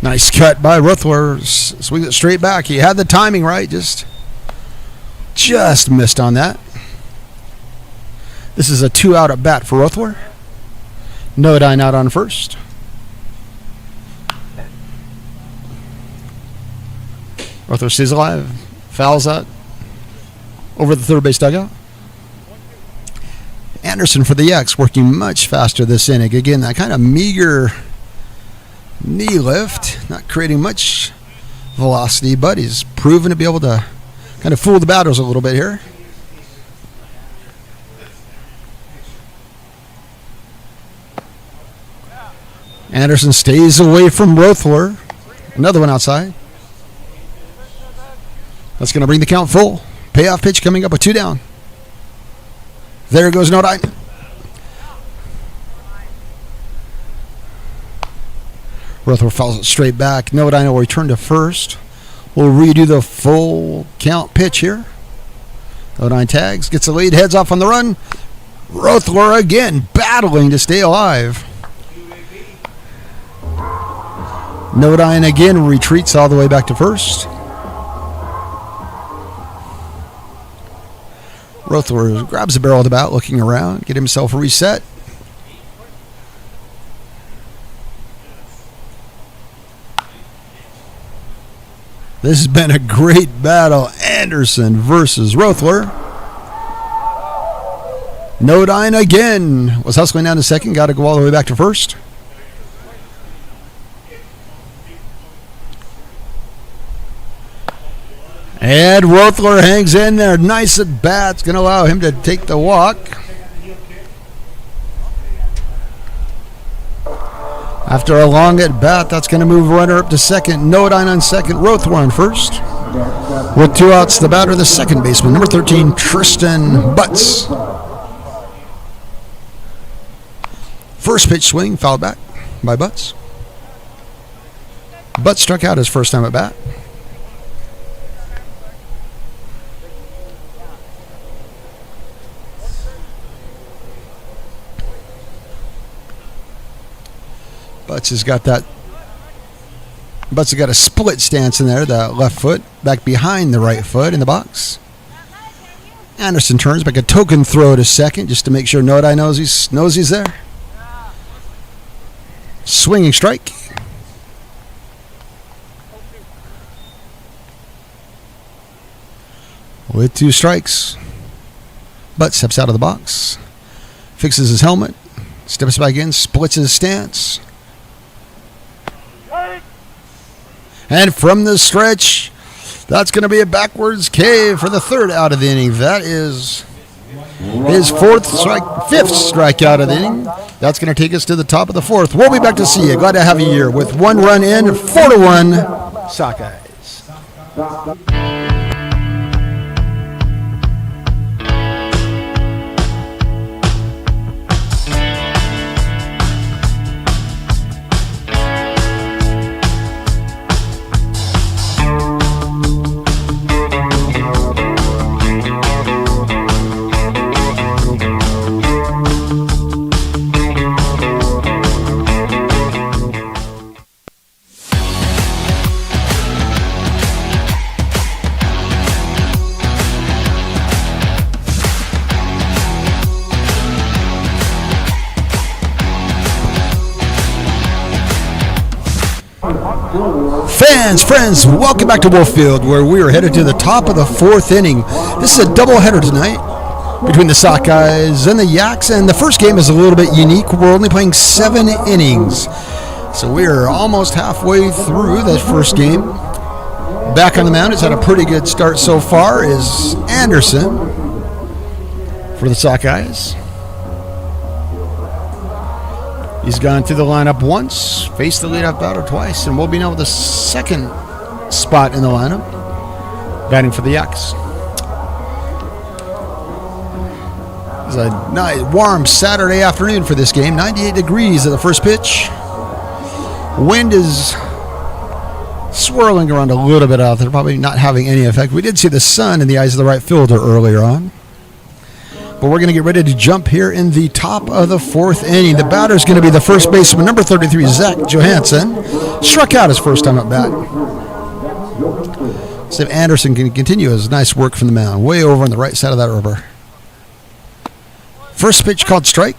Nice cut by Rothler. Swings it straight back. He had the timing right. Just missed on that. This is a 2 out at bat for Rothler. Nodine out on first. Rothler stays alive. Fouls out over the third base dugout. Anderson for the Yaks working much faster this inning. Again, that kind of meager knee lift, not creating much velocity, but he's proven to be able to kind of fool the batters a little bit here. Anderson stays away from Rothler. Another one outside. That's going to bring the count full. Payoff pitch coming up with 2 down. There goes Nodine. Rothler fouls it straight back. Nodine will return to first. We'll redo the full count pitch here. 0-9 tags, gets the lead, heads off on the run. Rothler again battling to stay alive. 0-9 again retreats all the way back to first. Rothler grabs the barrel of the bat, looking around, get himself a reset. This has been a great battle. Anderson versus Rothler. 0-9 again. Was hustling down to second. Got to go all the way back to first. And Rothler hangs in there. Nice at bat. It's going to allow him to take the walk. After a long at bat, that's going to move runner up to second. 0-9 on second. Rothler on first. With 2 outs, the batter, the second baseman, number 13, Tristan Butts. First pitch swing, fouled back by Butts. Butts struck out his first time at bat. Butts has got a split stance in there, the left foot back behind the right foot in the box. Anderson turns back, a token throw to second just to make sure Nodai knows he's there. Swinging strike. With 2 strikes, Butts steps out of the box, fixes his helmet, steps back in, splits his stance. And from the stretch, that's going to be a backwards K for the 3rd out of the inning. That is his 5th strikeout of the inning. That's going to take us to the top of the 4th. We'll be back to see you. Glad to have you here with 1 run in, 4-1 Sockeyes. Friends, welcome back to Wolffield, where we are headed to the top of the 4th inning. This is a doubleheader tonight between the Sockeyes and the Yaks, and the first game is a little bit unique. We're only playing 7 innings, so we are almost halfway through that first game. Back on the mound, it's had a pretty good start so far, is Anderson for the Sockeyes. He's gone through the lineup once, faced the leadoff batter twice, and will be now with the second spot in the lineup, batting for the Yaks. It's a nice, warm Saturday afternoon for this game. 98 degrees at the first pitch. Wind is swirling around a little bit out there, probably not having any effect. We did see the sun in the eyes of the right fielder earlier on. But we're going to get ready to jump here in the top of the 4th inning. The batter is going to be the first baseman, number 33, Zach Johansson. Struck out his first time at bat. See if Anderson can continue his nice work from the mound, way over on the right side of that rubber. First pitch called strike.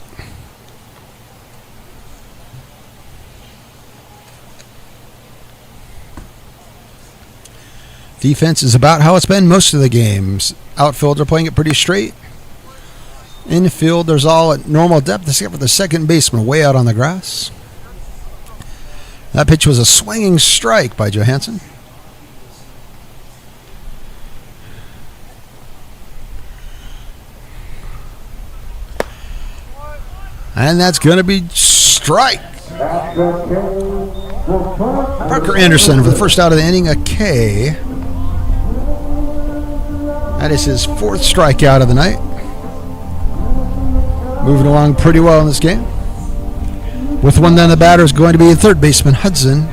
Defense is about how it's been most of the games. Outfield are playing it pretty straight. Infield, there's all at normal depth, except for the second baseman way out on the grass. That pitch was a swinging strike by Johansson. And that's going to be strike. Parker Anderson for the first out of the inning, a K. That is his 4th strikeout of the night. Moving along pretty well in this game. With one then, the batter is going to be third baseman Hudson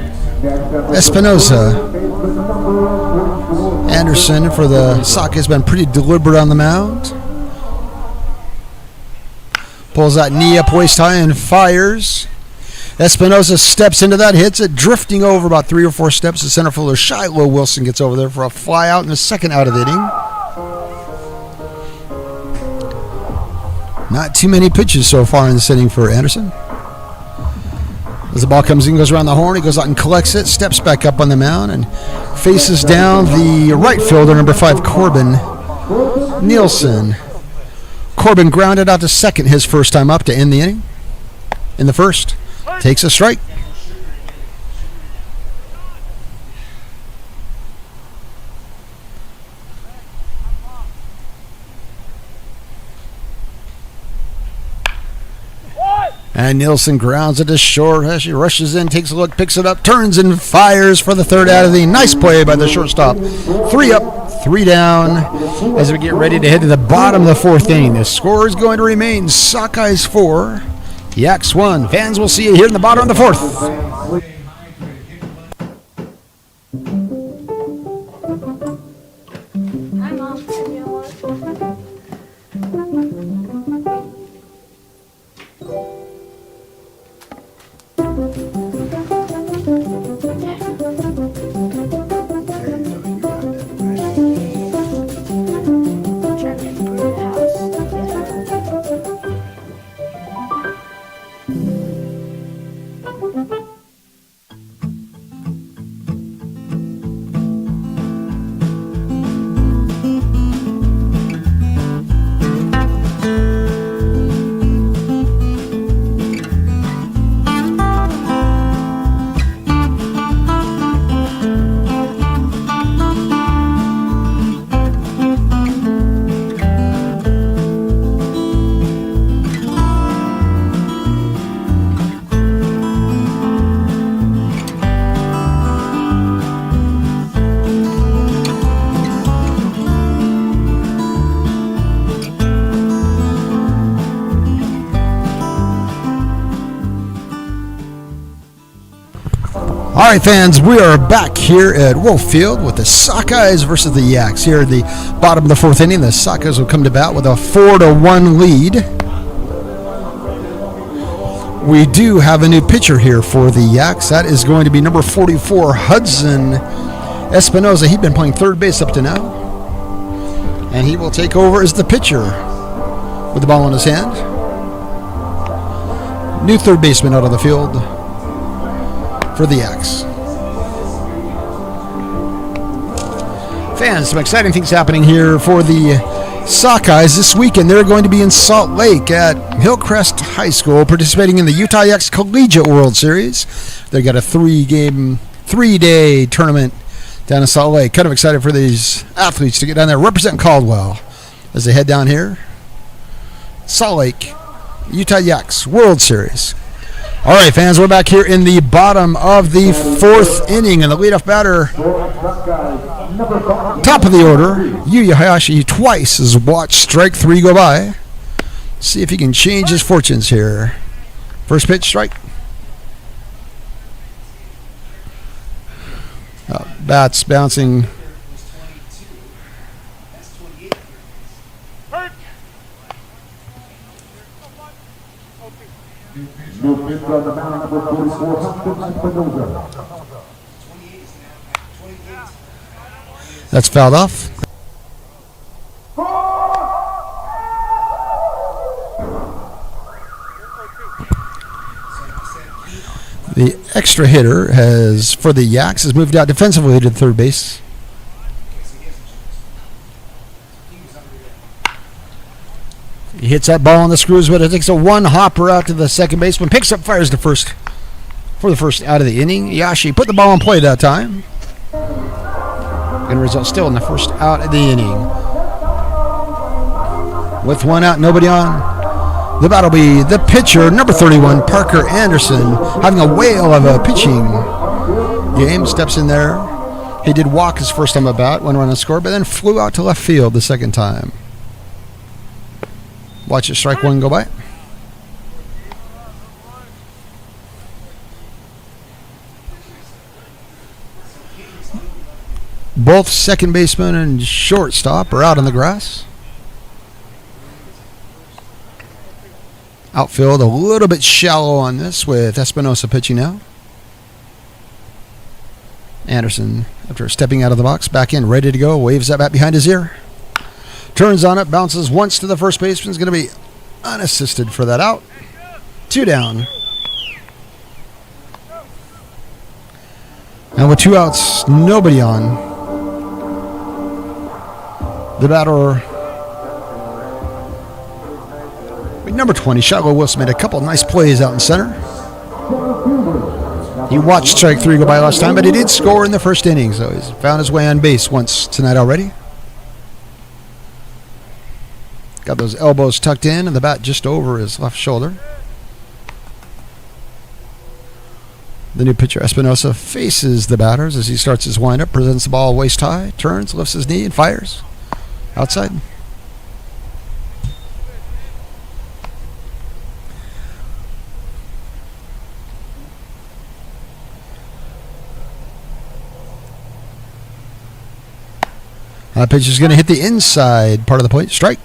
Espinosa. Anderson for the Sockeyes has been pretty deliberate on the mound. Pulls that knee up waist high and fires. Espinosa steps into that, hits it, drifting over about 3 or 4 steps. The center fielder Shiloh Wilson gets over there for a fly out in the second out of the inning. Not too many pitches so far in this inning for Anderson. As the ball comes in, goes around the horn, he goes out and collects it, steps back up on the mound, and faces down the right fielder, number 5, Corbin Nielsen. Corbin grounded out to second his first time up to end the inning. In the first, takes a strike. And Nielsen grounds it to short as she rushes in, takes a look, picks it up, turns and fires for the third out of the inning. Nice play by the shortstop. 3 up, 3 down as we get ready to head to the bottom of the 4th inning. The score is going to remain Sockeyes 4, Yaks 1. Fans, will see you here in the bottom of the 4th. All right, fans, we are back here at Wolf Field with the Sockeyes versus the Yaks. Here at the bottom of the 4th inning, the Sockeyes will come to bat with a 4-1 lead. We do have a new pitcher here for the Yaks. That is going to be number 44, Hudson Espinosa. He's been playing third base up to now. And he will take over as the pitcher with the ball in his hand. New third baseman out on the field for the Yaks. Fans, some exciting things happening here for the Sockeyes this weekend. They're going to be in Salt Lake at Hillcrest High School participating in the Utah Yaks Collegiate World Series. They've got a 3-day tournament down in Salt Lake. Kind of excited for these athletes to get down there, represent Caldwell as they head down here. Salt Lake, Utah Yaks World Series. All right, fans, we're back here in the bottom of the 4th inning, and the leadoff batter, top of the order, Yuya Hayashi, twice has watched strike 3 go by. See if he can change his fortunes here. First pitch, strike. Bats bouncing. That's fouled off. The extra hitter has, for the Yaks, has moved out defensively to third base. He hits that ball on the screws, but it takes a one-hopper out to the second baseman. Picks up, fires to first for the first out of the inning. Yashi put the ball in play that time. And result still in the first out of the inning. With one out, nobody on. The battle will be the pitcher, number 31, Parker Anderson, having a whale of a pitching game. Steps in there. He did walk his first time about, one run and score, but then flew out to left field the second time. Watch it, strike one go by. Both second baseman and shortstop are out on the grass. Outfield a little bit shallow on this with Espinosa pitching now. Anderson, after stepping out of the box, back in, ready to go, waves that bat behind his ear. Turns on it, bounces once to the first baseman. Is going to be unassisted for that out. 2 down. And with 2 outs, nobody on. The batter, number 20, Shiloh Wilson, made a couple nice plays out in center. He watched strike 3 go by last time, but he did score in the first inning, so he's found his way on base once tonight already. Got those elbows tucked in and the bat just over his left shoulder. The new pitcher, Espinosa, faces the batters as he starts his windup, presents the ball waist high, turns, lifts his knee, and fires. Outside. Pitch is going to hit the inside part of the plate. Strike.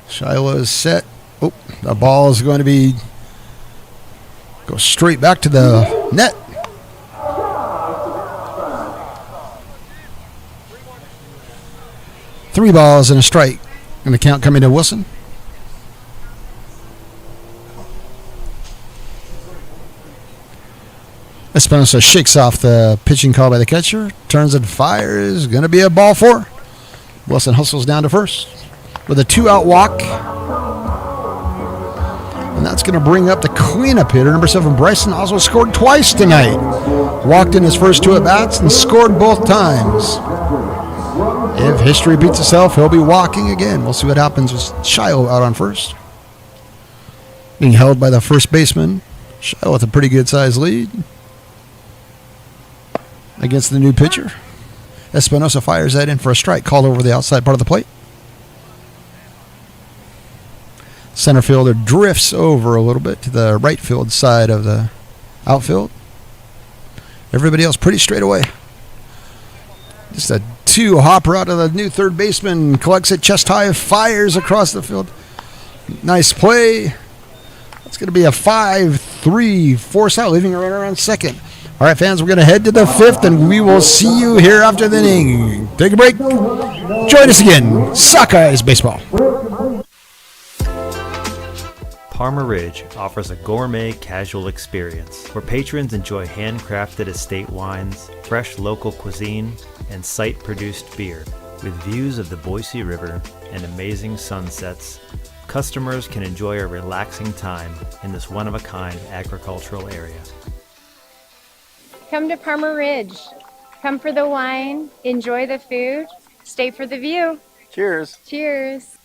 Shiloh is set. Oh, the ball is going to go straight back to the net. Three balls and a strike. And the count coming to Wilson. Espinosa shakes off the pitching call by the catcher, turns and fires. Going to be a ball 4. Wilson hustles down to first with a 2-out walk. And that's going to bring up the cleanup hitter, number 7, Bryson Oswald. Scored twice tonight. Walked in his first 2 at-bats and scored both times. If history repeats itself, he'll be walking again. We'll see what happens with Shiloh out on first. Being held by the first baseman. Shiloh with a pretty good-sized lead against the new pitcher. Espinosa fires that in for a strike, called over the outside part of the plate. Center fielder drifts over a little bit to the right field side of the outfield. Everybody else pretty straight away. Just a 2-hopper out of the new third baseman, collects it chest high, fires across the field. Nice play. It's going to be a 5-3 force out, leaving a runner on second. All right, fans, we're going to head to the 5th, and we will see you here after the inning. Take a break. Join us again. Sockeyes Baseball. Parma Ridge offers a gourmet casual experience where patrons enjoy handcrafted estate wines, fresh local cuisine, and site-produced beer. With views of the Boise River and amazing sunsets, customers can enjoy a relaxing time in this one-of-a-kind agricultural area. Come to Parma Ridge. Come for the wine, enjoy the food, stay for the view. Cheers. Cheers.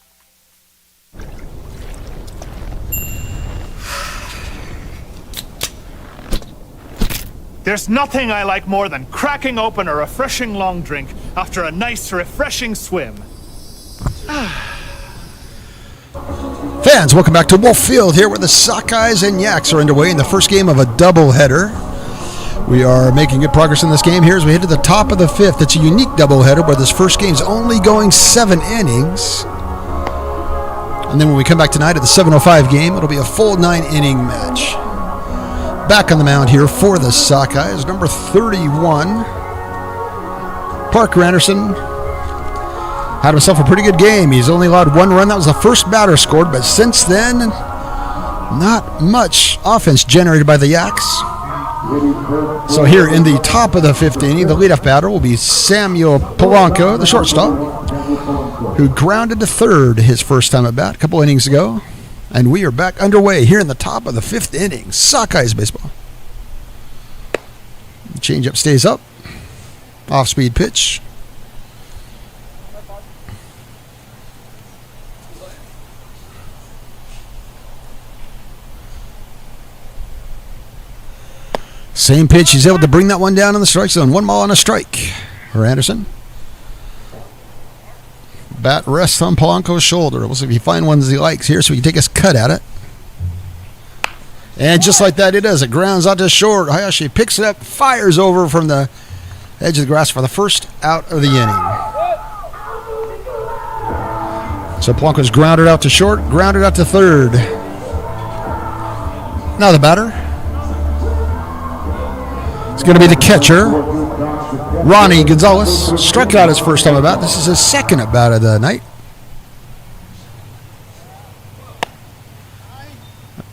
There's nothing I like more than cracking open a refreshing long drink after a nice, refreshing swim. Fans, welcome back to Wolf Field here where the Sockeyes and Yaks are underway in the first game of a doubleheader. We are making good progress in this game here as we head to the top of the 5th. It's a unique doubleheader where this first game's only going 7 innings. And then when we come back tonight at the 7:05 game, it'll be a full 9-inning match. Back on the mound here for the Sockeyes, number 31, Parker Anderson. Had himself a pretty good game. He's only allowed 1 run. That was the first batter scored, but since then, not much offense generated by the Yaks. So here in the top of the 5th inning, the leadoff batter will be Samuel Polanco, the shortstop, who grounded to third his first time at bat a couple innings ago. And we are back underway here in the top of the 5th inning. Sockeyes Baseball. Changeup stays up. Off-speed pitch. Same pitch. He's able to bring that one down in the strike zone. 1 ball on a strike for Anderson. Bat rests on Polanco's shoulder. We'll see if he finds one he likes here so he can take his cut at it. And just like that, it does. It grounds out to short. Hayashi picks it up, fires over from the edge of the grass for the first out of the inning. So Polanco's grounded out to short, grounded out to third. Now the batter. It's going to be the catcher, Ronnie Gonzalez. Struck out his first time at bat. This is his second at bat of the night.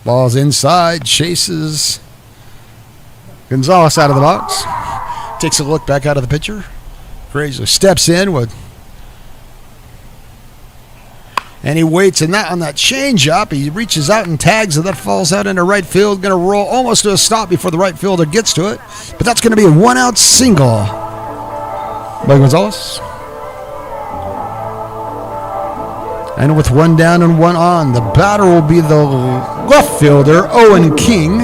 Ball's inside, chases Gonzalez out of the box. Takes a look back out of the pitcher. Frazier steps in with, and he waits, and that on that changeup, he reaches out and tags, and that falls out into right field. Going to roll almost to a stop before the right fielder gets to it, but that's going to be a one-out single by Gonzalez. And with one down and one on, the batter will be the left fielder, Owen King.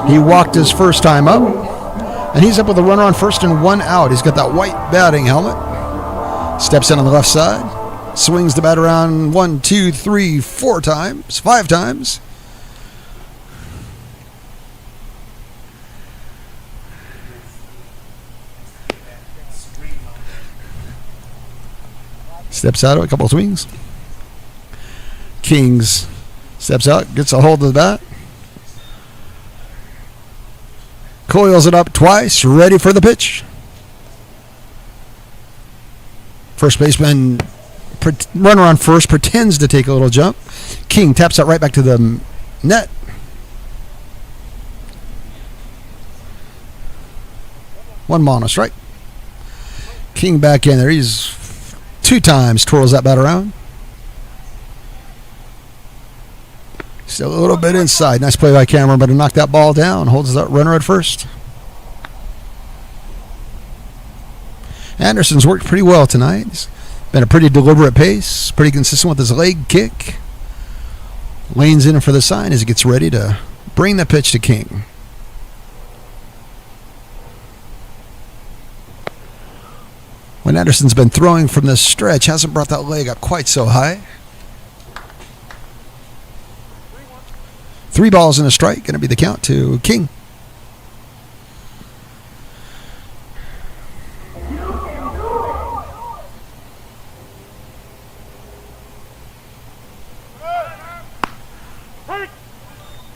He walked his first time up, and he's up with a runner on first and one out. He's got that white batting helmet. Steps in on the left side. Swings the bat around 1, 2, 3, 4 times, 5 times. Steps out of a couple of swings. Kings steps out, gets a hold of the bat. Coils it up twice, ready for the pitch. First baseman, runner on first, pretends to take a little jump. King taps that right back to the net. One mono strike. King back in there. He's 2 times twirls that bat around. Still a little bit inside. Nice play by Cameron, but to knock that ball down. Holds that runner at first. Anderson's worked pretty well tonight. He's been a pretty deliberate pace, pretty consistent with his leg kick. Lanes in for the sign as he gets ready to bring the pitch to King. When Anderson's been throwing from the stretch, hasn't brought that leg up quite so high. 3 balls and a strike, going to be the count to King.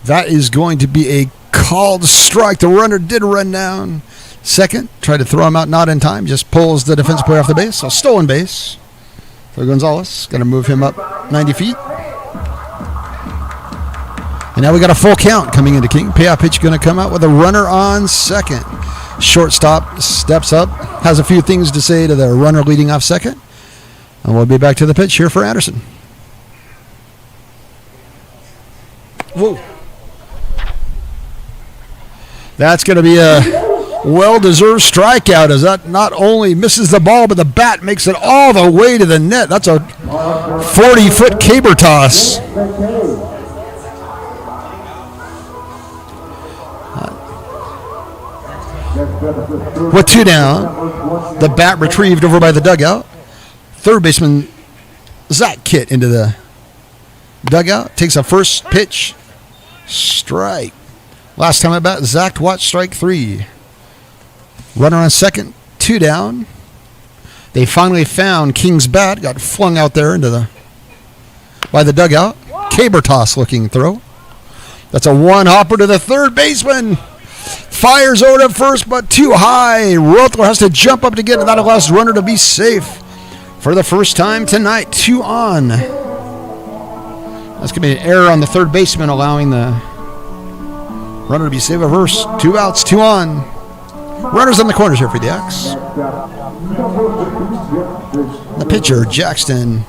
That is going to be a called strike. The runner did run down second. Tried to throw him out, not in time. Just pulls the defensive player off the base. So stolen base for Gonzalez. Going to move him up 90 feet. And now we got a full count coming into King. Payoff pitch going to come out with a runner on second. Shortstop steps up. Has a few things to say to the runner leading off second. And we'll be back to the pitch here for Anderson. Whoa. That's going to be a well-deserved strikeout as that not only misses the ball, but the bat makes it all the way to the net. That's a 40-foot caber toss. With 2 down, the bat retrieved over by the dugout. Third baseman Zach Kitt into the dugout. Takes a first pitch. Strike. Last time at bat, Zach watched strike 3. Runner on second, 2 down. They finally found King's bat. Got flung out there by the dugout. Caber toss looking throw. That's a one-hopper to the third baseman. Fires over to first, but too high. Rothler has to jump up to get it. That allows runner to be safe for the first time tonight. 2 on. That's going to be an error on the third baseman, allowing the runner to be safe at first. 2 outs, 2 on. Runners on the corners here for the Yaks. The pitcher, Jackson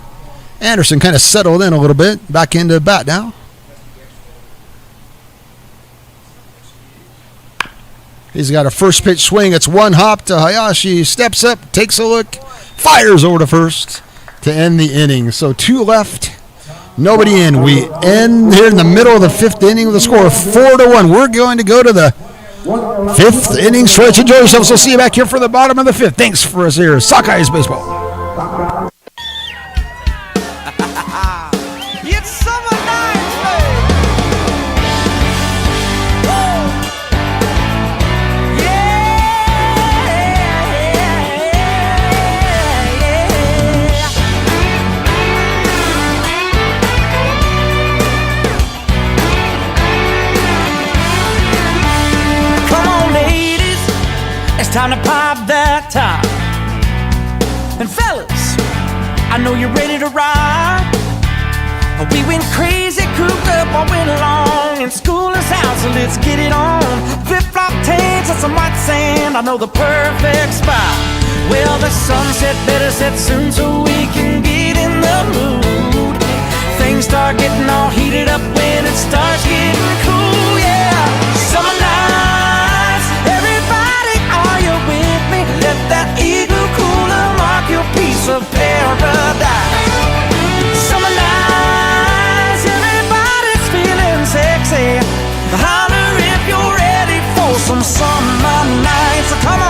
Anderson, kind of settled in a little bit. Back into bat now. He's got a first pitch swing. It's one hop to Hayashi. Steps up, takes a look, fires over to first to end the inning. So 2 left, nobody in. We end here in the middle of the 5th inning with a score of 4-1. We're going to go to the 5th inning stretch. Enjoy yourselves. We'll see you back here for the bottom of the 5th. Thanks for us here. Sockeyes Baseball. It's summer night, baby. It's time to pop that top. And fellas, I know you're ready to ride. We went crazy, cooped up all winter long, and school is out, so let's get it on. Flip-flop tanks and some white sand, I know the perfect spot. Well, the sunset better set soon so we can get in the mood. Things start getting all heated up when it starts getting cool, yeah. Summer nights, everybody, are you with me? Let that igloo cooler mark your piece of paradise. Summer nights, everybody's feeling sexy. Holler if you're ready for some summer nights. So come on.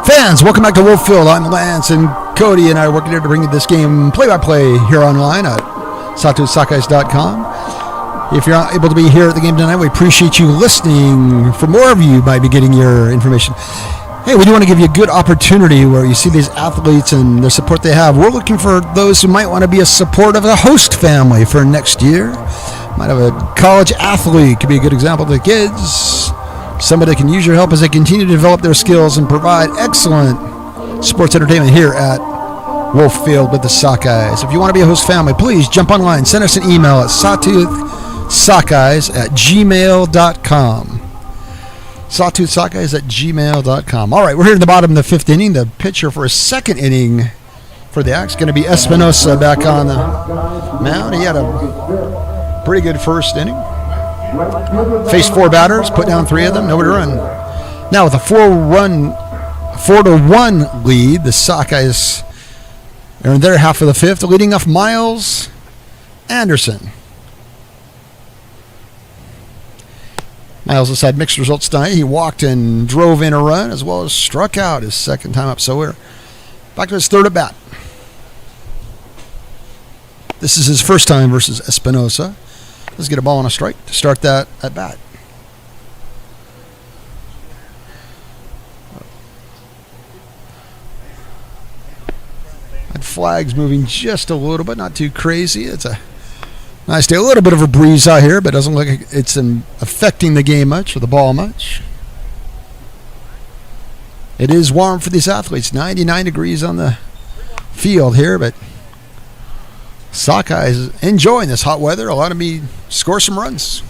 Fans, welcome back to Wolffield. I'm Lance, and Cody and I are working here to bring you this game play-by-play here online at Sockeyes.com. If you're not able to be here at the game tonight, we appreciate you listening. For more of you might be getting your information. Hey, we do want to give you a good opportunity where you see these athletes and the support they have. We're looking for those who might want to be a support of the host family for next year. Might have a college athlete, could be a good example to the kids. Somebody that can use your help as they continue to develop their skills and provide excellent sports entertainment here at Wolffield with the Sockeyes. If you want to be a host family, please jump online. Send us an email at sawtoothsockeyes@gmail.com. sawtoothsockeyes@gmail.com. All right, we're here in the bottom of the fifth inning. The pitcher for a second inning for the Yaks going to be Espinosa back on the mound. He had a pretty good first inning. Faced four batters, put down three of them, nobody to run. Now with a 4-1 lead, the Sockeyes are in their half of the fifth, leading off Miles Anderson. Miles has had mixed results tonight. He walked and drove in a run as well as struck out his second time up. So we're back to his third at bat. This is his first time versus Espinosa. Let's get a ball on a strike to start that at bat. That flag's moving just a little bit, not too crazy. It's a nice day. A little bit of a breeze out here, but it doesn't look like it's affecting the game much or the ball much. It is warm for these athletes. 99 degrees on the field here, but Sockeyes enjoying this hot weather, allowing me to score some runs.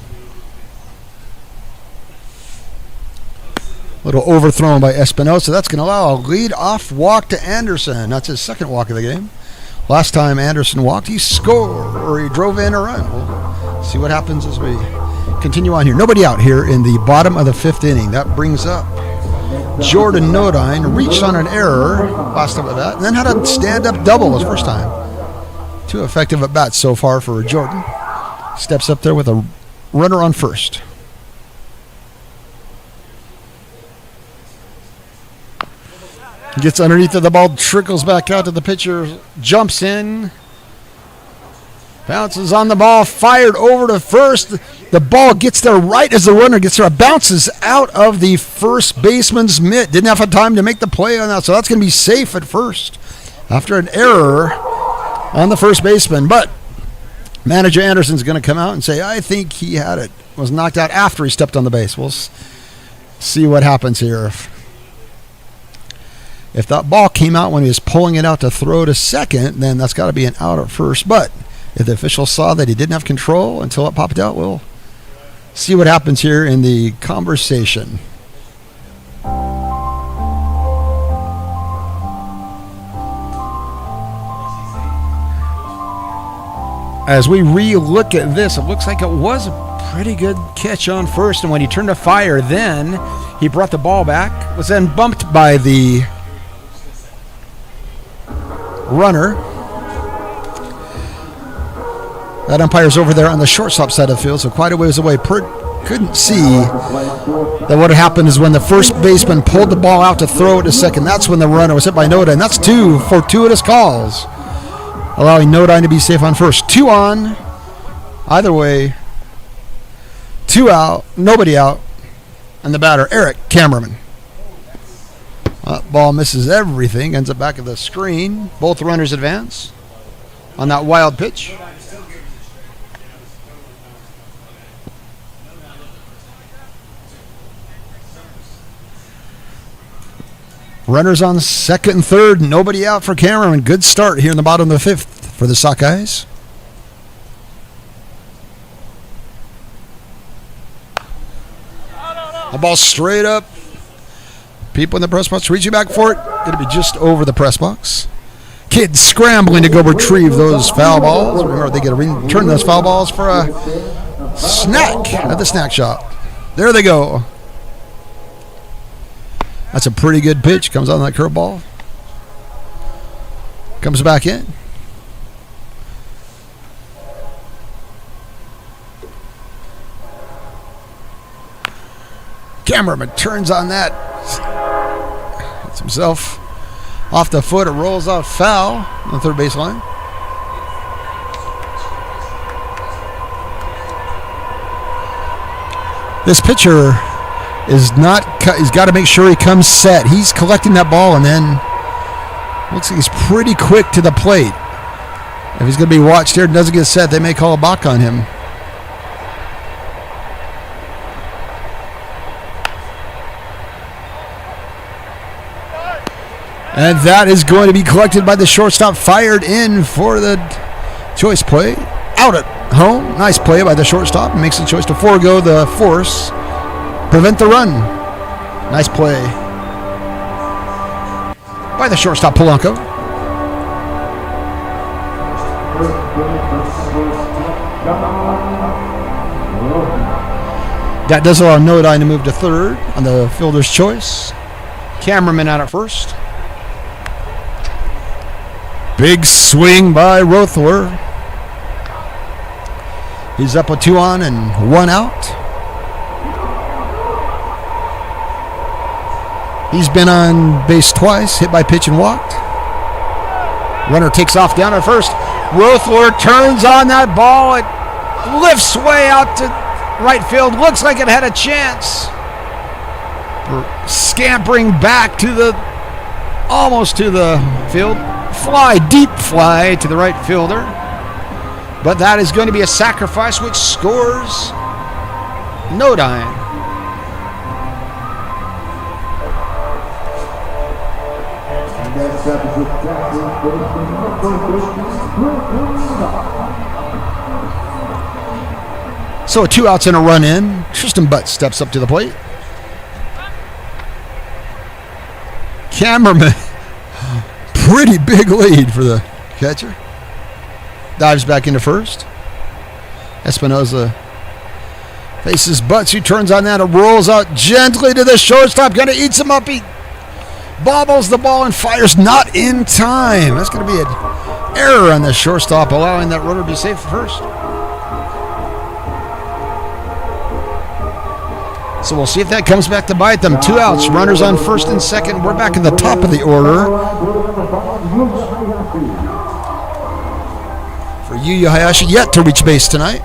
Little overthrown by Espinosa. That's going to allow a lead-off walk to Anderson. That's his second walk of the game. Last time Anderson walked, he scored, or he drove in a run. We'll see what happens as we continue on here. Nobody out here in the bottom of the fifth inning. That brings up Jordan Nodine. Reached on an error last time with that, and then had a stand-up double his first time. Two effective at-bats so far for Jordan. Steps up there with a runner on first. Gets underneath of the ball, trickles back out to the pitcher, jumps in, bounces on the ball, fired over to first. The ball gets there right as the runner gets there. It bounces out of the first baseman's mitt. Didn't have time to make the play on that, so that's going to be safe at first after an error on the first baseman. But manager Anderson's going to come out and say, I think he had it. Was knocked out after he stepped on the base. We'll see what happens here. If that ball came out when he was pulling it out to throw to second, then that's got to be an out at first. But if the official saw that he didn't have control until it popped out, we'll see what happens here in the conversation. As we re-look at this, it looks like it was a pretty good catch on first. And when he turned to fire, then he brought the ball back, was then bumped by the runner. That umpire's over there on the shortstop side of the field, so quite a ways away. Couldn't see that what had happened is when the first baseman pulled the ball out to throw it to second, that's when the runner was hit by Nodine. That's 2 fortuitous calls, allowing Nodine to be safe on first. 2 on. Either way, 2 out, nobody out. And the batter, Eric Cameraman. Ball misses everything, ends up back of the screen. Both runners advance on that wild pitch. Runners on second and third, nobody out for Cameron. Good start here in the bottom of the fifth for the Sockeyes. The ball straight up. People in the press box reaching back for it. Going to be just over the press box. Kids scrambling to go retrieve those foul balls. Remember, they get to return those foul balls for a snack at the snack shop. There they go. That's a pretty good pitch. Comes on that curveball. Comes back in. Cameraman turns on that. Hits himself off the foot. It rolls out foul on the third baseline. This pitcher is not. He's got to make sure he comes set. He's collecting that ball and then looks like he's pretty quick to the plate. If he's going to be watched here and doesn't get set, they may call a balk on him. And that is going to be collected by the shortstop, fired in for the choice play. Out at home. Nice play by the shortstop. Makes the choice to forego the force. Prevent the run. Nice play by the shortstop, Polanco. That does allow Nodine to move to third on the fielder's choice. Cameraman out at first. Big swing by Rothler. He's up with 2 on and 1 out. He's been on base twice, hit by pitch and walked. Runner takes off down at first. Rothler turns on that ball. It lifts way out to right field. Looks like it had a chance. Scampering back to the, almost to the field. Fly, deep fly to the right fielder. But that is going to be a sacrifice which scores Nodine. So 2 outs and a run in. Tristan Butt steps up to the plate. Cameraman. Pretty big lead for the catcher. Dives back into first. Espinoza faces Butts, who turns on that and rolls out gently to the shortstop. Going to eat him up. He bobbles the ball and fires not in time. That's going to be an error on the shortstop, allowing that runner to be safe for first. So we'll see if that comes back to bite them. 2 outs, runners on first and second. We're back in the top of the order for Yu Hayashi, yet to reach base tonight.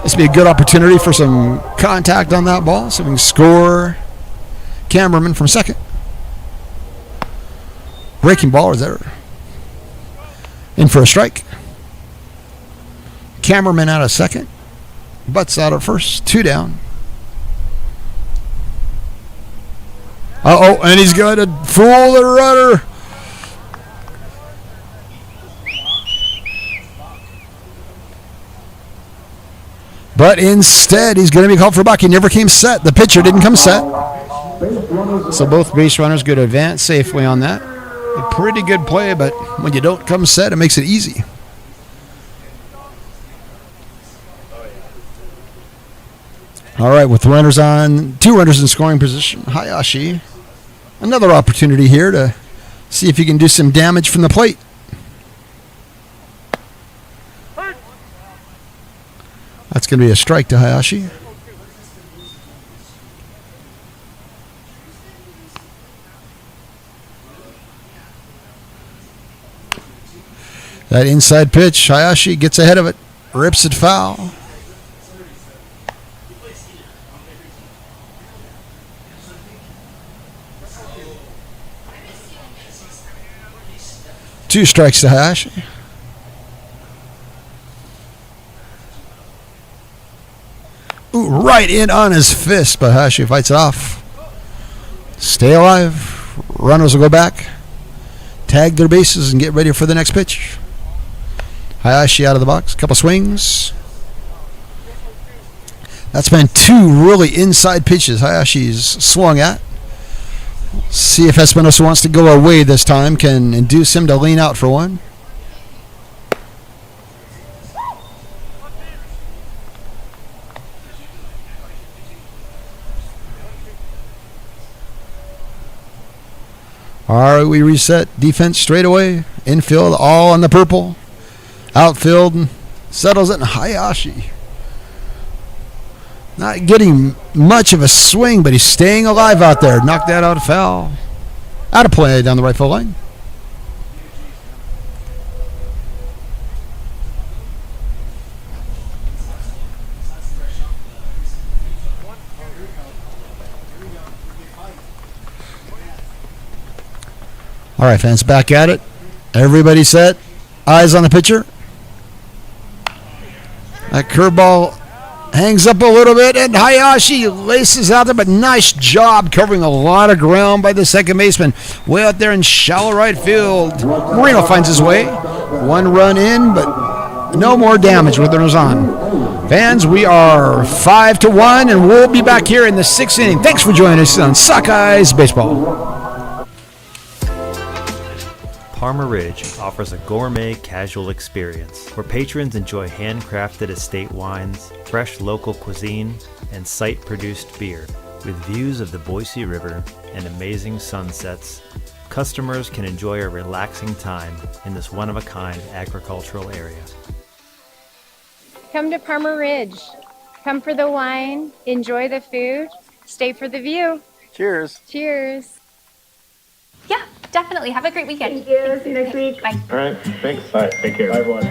This will be a good opportunity for some contact on that ball, so we can score. Cameraman from second. Breaking ball is there. In for a strike. Cameraman out of second. Butts out at first. 2 down. Uh-oh, and he's going to fool the runner. But instead, he's going to be called for a balk. He never came set. The pitcher didn't come set. So both base runners go to advance safely on that. A pretty good play, but when you don't come set, it makes it easy. All right, with runners on, 2 runners in scoring position, Hayashi. Another opportunity here to see if he can do some damage from the plate. going to be a strike to Hayashi. That inside pitch, Hayashi gets ahead of it, rips it foul. Two strikes to Hayashi. Ooh, right in on his fist, but Hayashi fights it off. Stay alive. Runners will go back, tag their bases, and get ready for the next pitch. Hayashi out of the box. Couple swings. That's been two really inside pitches Hayashi's swung at. See if Espinosa wants to go away this time. Can induce him to lean out for one. All right, we reset defense straight away. Infield all on the purple. Outfield settles it in Hayashi. Not getting much of a swing, but he's staying alive out there. Knocked that out, foul. Out of play down the right field line. All right, fans, back at it. Everybody set. Eyes on the pitcher. That curveball hangs up a little bit, and Hayashi laces out there, but nice job covering a lot of ground by the second baseman. Way out there in shallow right field. Marino finds his way. One run in, but no more damage with runners on. Fans, we are 5-1, and we'll be back here in the sixth inning. Thanks for joining us on Sockeyes Baseball. Parma Ridge offers a gourmet casual experience where patrons enjoy handcrafted estate wines, fresh local cuisine, and site-produced beer. With views of the Boise River and amazing sunsets, customers can enjoy a relaxing time in this one-of-a-kind agricultural area. Come to Parma Ridge. Come for the wine, enjoy the food, stay for the view. Cheers. Cheers. Yeah, definitely. Have a great weekend. Thank you. See you next week. Bye. All right. Thanks. All right. Take care. Bye, everyone.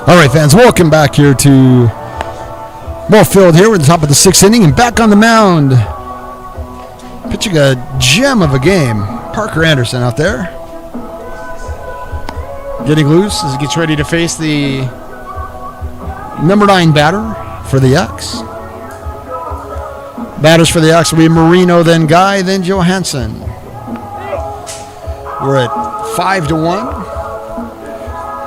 All right, fans, welcome back here to Moorfield here. We're at the top of the sixth inning and back on the mound. Pitching a gem of a game. Parker Anderson out there. Getting loose as he gets ready to face the number 9 batter for the Yaks. Batters for the Yaks will be Marino, then Guy, then Johansson. We're at 5-1.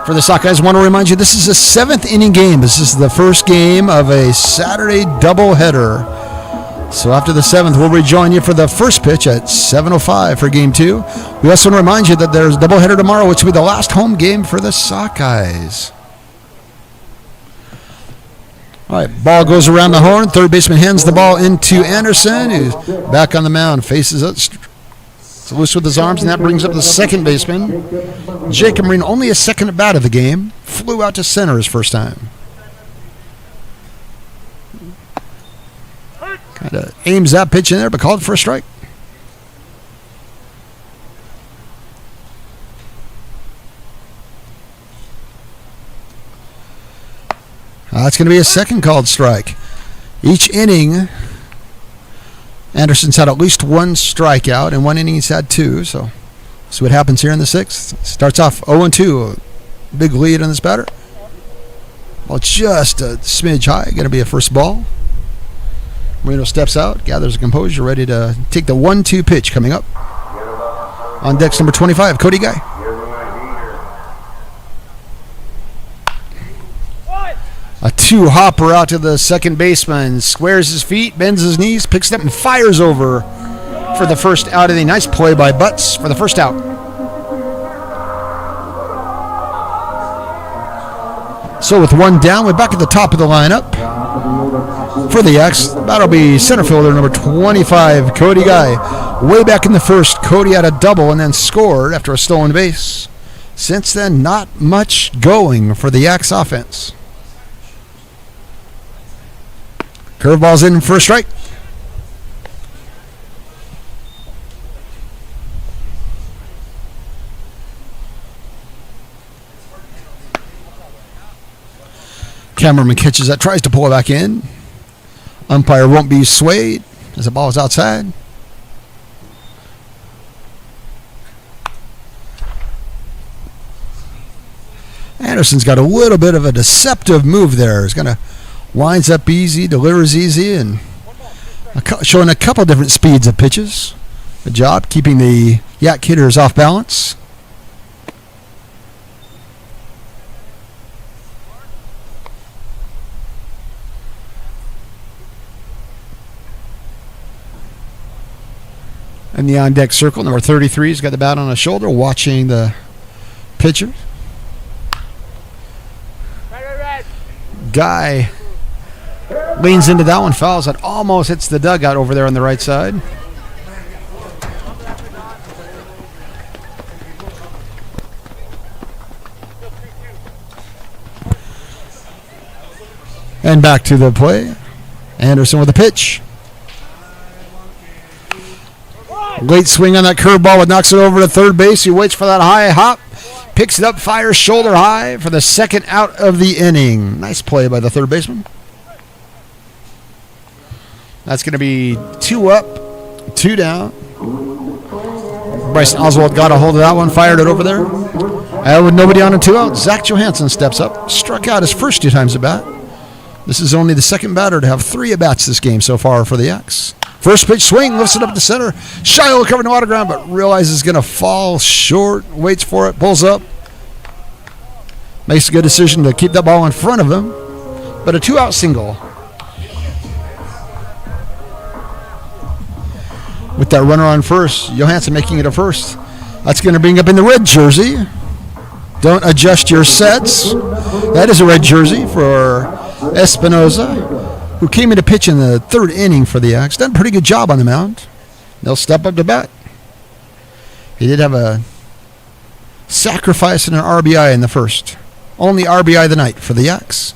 For the Sockeyes, I want to remind you this is a 7th inning game. This is the first game of a Saturday doubleheader. So after the 7th, we'll rejoin you for the first pitch at 7:05 for game 2. We also want to remind you that there's a doubleheader tomorrow, which will be the last home game for the Sockeyes. All right, ball goes around the horn. Third baseman hands the ball into Anderson, who's back on the mound, faces it. It's loose with his arms, and that brings up the second baseman. Jacob Marine, only a second at bat of the game, flew out to center his first time. Kind of aims that pitch in there, but called for a strike. That's going to be a second called strike. Each inning, Anderson's had at least one strikeout, and one inning he's had 2. So, see what happens here in the 6th. Starts off 0-2, a big lead on this batter. Well, just a smidge high. Going to be a first ball. Marino steps out, gathers composure, ready to take the 1-2 pitch coming up. On deck's number 25, Cody Guy. A two-hopper out to the second baseman. Squares his feet, bends his knees, picks it up, and fires over for the first out inning. Nice play by Butts for the first out. So with one down, we're back at the top of the lineup for the Yaks. That'll be center fielder number 25, Cody Guy. Way back in the first, Cody had a double and then scored after a stolen base. Since then, not much going for the Yaks offense. Curveball's in for a strike. Cameraman catches that, tries to pull it back in. Umpire won't be swayed as the ball is outside. Anderson's got a little bit of a deceptive move there. He's going to winds up easy, delivers easy, and showing a couple different speeds of pitches. Good job keeping the Yak hitters off balance. In the on-deck circle, number 33 has got the bat on his shoulder, watching the pitcher. Guy leans into that one, fouls it, almost hits the dugout over there on the right side. And back to the play. Anderson with a pitch. Late swing on that curveball, knocks it over to third base. He waits for that high hop. Picks it up, fires shoulder high for the second out of the inning. Nice play by the third baseman. That's going to be 2 up, 2 down. Bryson Oswald got a hold of that one, fired it over there. With nobody on and 2 out, Zach Johansson steps up, struck out his first 2 times at bat. This is only the second batter to have 3 at-bats this game so far for the Yaks. First pitch swing, lifts it up to center. Shiloh covering the water ground, but realizes it's going to fall short. Waits for it, pulls up. Makes a good decision to keep that ball in front of him. But a 2-out single. With that runner on first, Johansson making it a first. That's going to bring up in the red jersey. Don't adjust your sets. That is a red jersey for Espinoza, who came into pitch in the 3rd inning for the Yaks. Done a pretty good job on the mound. They'll step up to bat. He did have a sacrifice and an RBI in the first. Only RBI of the night for the Yaks.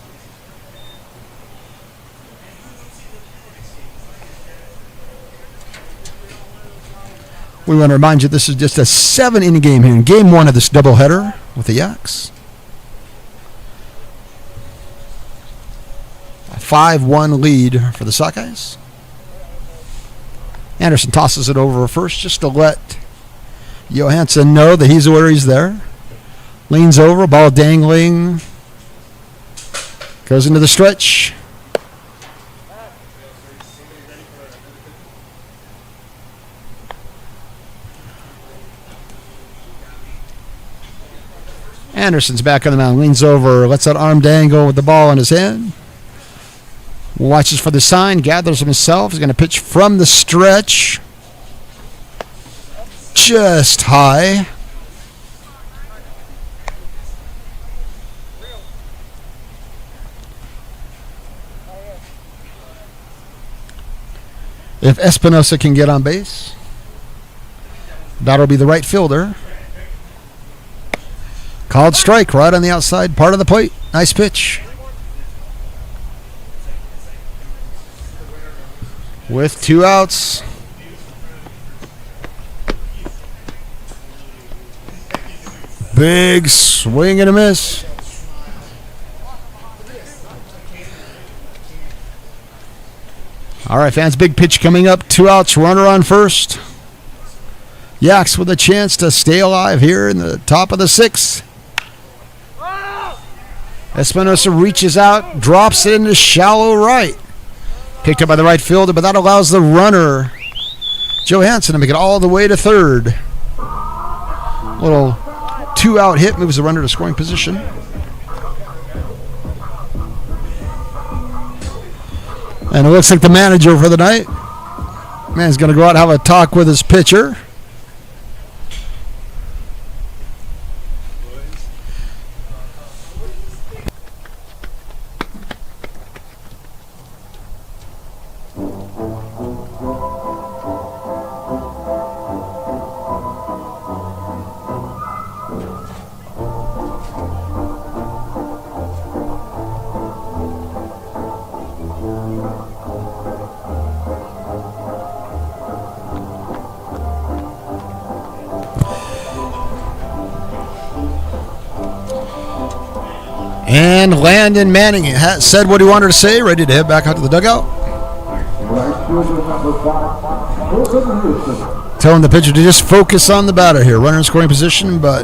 We want to remind you this is just a 7-inning game here in Game 1 of this doubleheader with the Yaks. A 5-1 lead for the Sockeyes. Anderson tosses it over first just to let Johansson know that he's where he's there. Leans over, ball dangling. Goes into the stretch. Anderson's back on the mound, leans over, lets that arm dangle with the ball in his hand. Watches for the sign, gathers himself. He's going to pitch from the stretch. Just high. If Espinosa can get on base, that'll be the right fielder. Called strike right on the outside part of the plate. Nice pitch. With 2 outs. Big swing and a miss. All right, fans, big pitch coming up. 2 outs, runner on first. Yaks with a chance to stay alive here in the top of the 6th. Espinosa reaches out, drops it into shallow right. Picked up by the right fielder, but that allows the runner, Johansson, to make it all the way to third. Little 2-out hit moves the runner to scoring position. And it looks like the manager for the night. Man's going to go out and have a talk with his pitcher. And Landon Manning said what he wanted to say, ready to head back out to the dugout. Telling the pitcher to just focus on the batter here. Runner in scoring position, but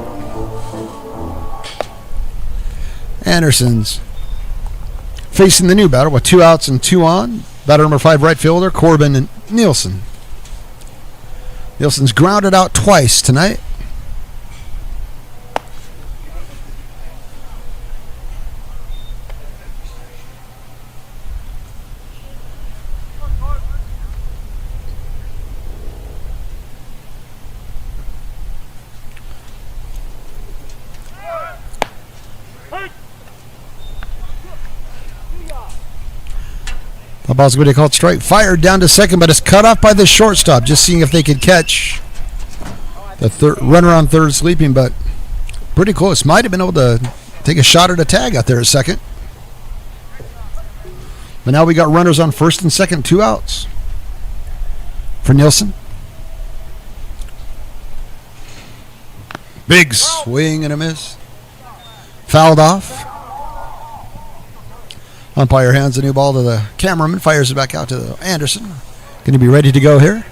Anderson's facing the new batter with 2 outs and 2 on. Batter number 5, right fielder, Corbin and Nielsen. Nielsen's grounded out twice tonight. The ball's going to be called strike. Fired down to second, but it's cut off by the shortstop. Just seeing if they could catch the runner on third sleeping, but pretty close. Might have been able to take a shot at a tag out there at second. But now we got runners on first and second, 2 outs for Nielsen. Big swing and a miss. Fouled off. Umpire hands the new ball to the cameraman, fires it back out to Anderson. Going to be ready to go here.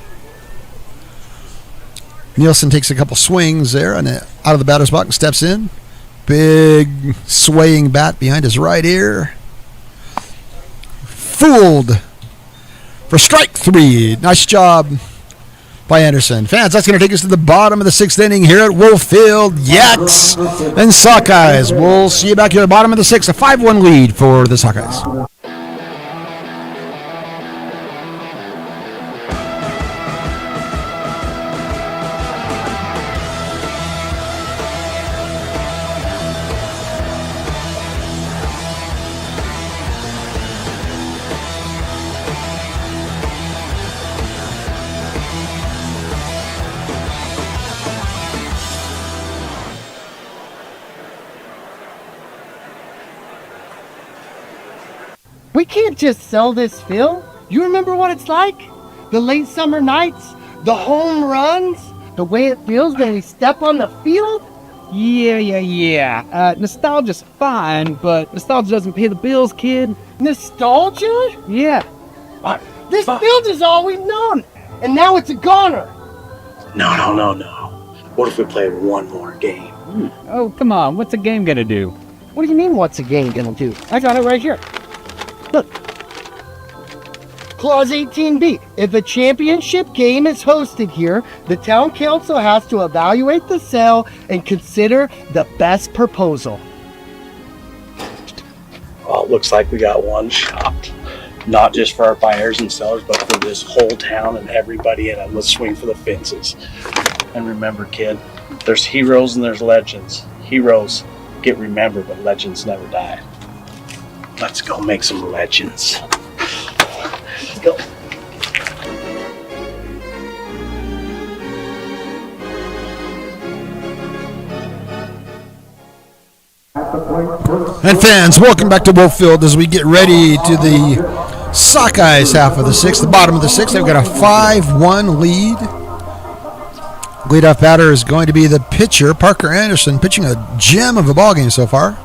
Nielsen takes a couple swings there and out of the batter's box and steps in. Big swaying bat behind his right ear. Fooled for strike 3. Nice job by Anderson. Fans, that's going to take us to the bottom of the 6th inning here at Wolf Field. Yaks and Sockeyes. We'll see you back here at the bottom of the 6th. A 5-1 lead for the Sockeyes. We can't just sell this field. You remember what it's like? The late summer nights, the home runs, the way it feels when we step on the field? Yeah. Nostalgia's fine, but nostalgia doesn't pay the bills, kid. Nostalgia? Yeah. This field is all we've known, and now it's a goner. No. What if we played one more game? Oh, come on. What's a game gonna do? What do you mean, what's a game gonna do? I got it right here. Look. Clause 18B. If a championship game is hosted here, the town council has to evaluate the sale and consider the best proposal. Well, it looks like we got one shot. Not just for our buyers and sellers, but for this whole town and everybody in it. Let's swing for the fences. And remember, kid, there's heroes and there's legends. Heroes get remembered, but legends never die. Let's go make some legends. Let's go. And fans, welcome back to Wolf Field as we get ready to the Sockeyes half of the 6th, the bottom of the 6th. They've got a 5-1 lead. Leadoff batter is going to be the pitcher, Parker Anderson, pitching a gem of a ballgame so far.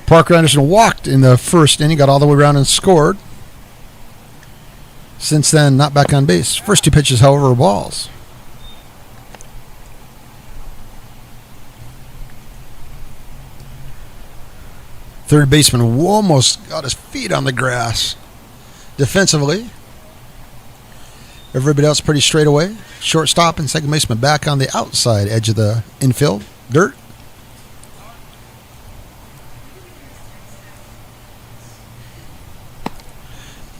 Parker Anderson walked in the first inning, got all the way around and scored. Since then, not back on base. First 2 pitches, however, are balls. Third baseman almost got his feet on the grass defensively. Everybody else pretty straight away. Shortstop and second baseman back on the outside edge of the infield. Dirt.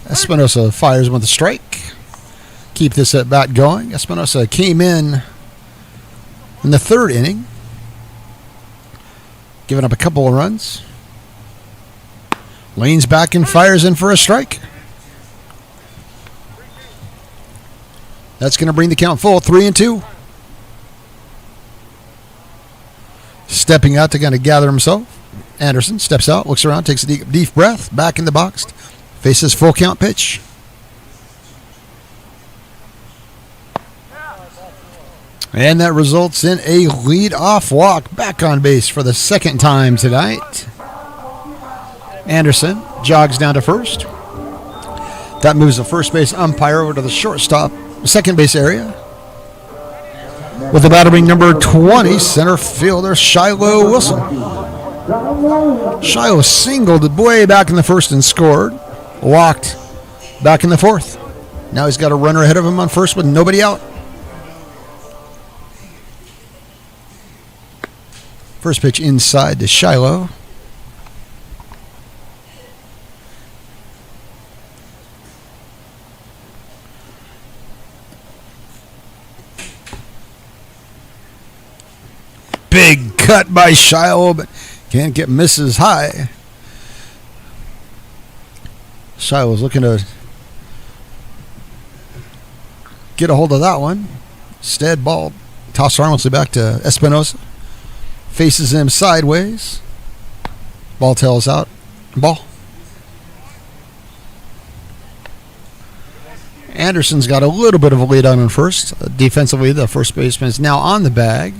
Espinosa fires with a strike. Keep this at bat going. Espinosa came in the third inning, giving up a couple of runs. Leans back and fires in for a strike. That's going to bring the count full, 3-2. Stepping out to kind of gather himself. Anderson steps out, looks around, takes a deep breath, back in the box, faces full count pitch. And that results in a lead-off walk back on base for the second time tonight. Anderson jogs down to first. That moves the first base umpire over to the shortstop, second base area. With the battering number 20, center fielder Shiloh Wilson. Shiloh singled way back in the first and scored. Walked back in the fourth. Now he's got a runner ahead of him on first with nobody out. First pitch inside to Shiloh. Big cut by Shiloh, but can't get misses high. Shiloh's looking to get a hold of that one. Instead, ball tossed harmlessly back to Espinosa. Faces him sideways. Ball tails out. Ball. Anderson's got a little bit of a lead on him first. Defensively, the first baseman is now on the bag.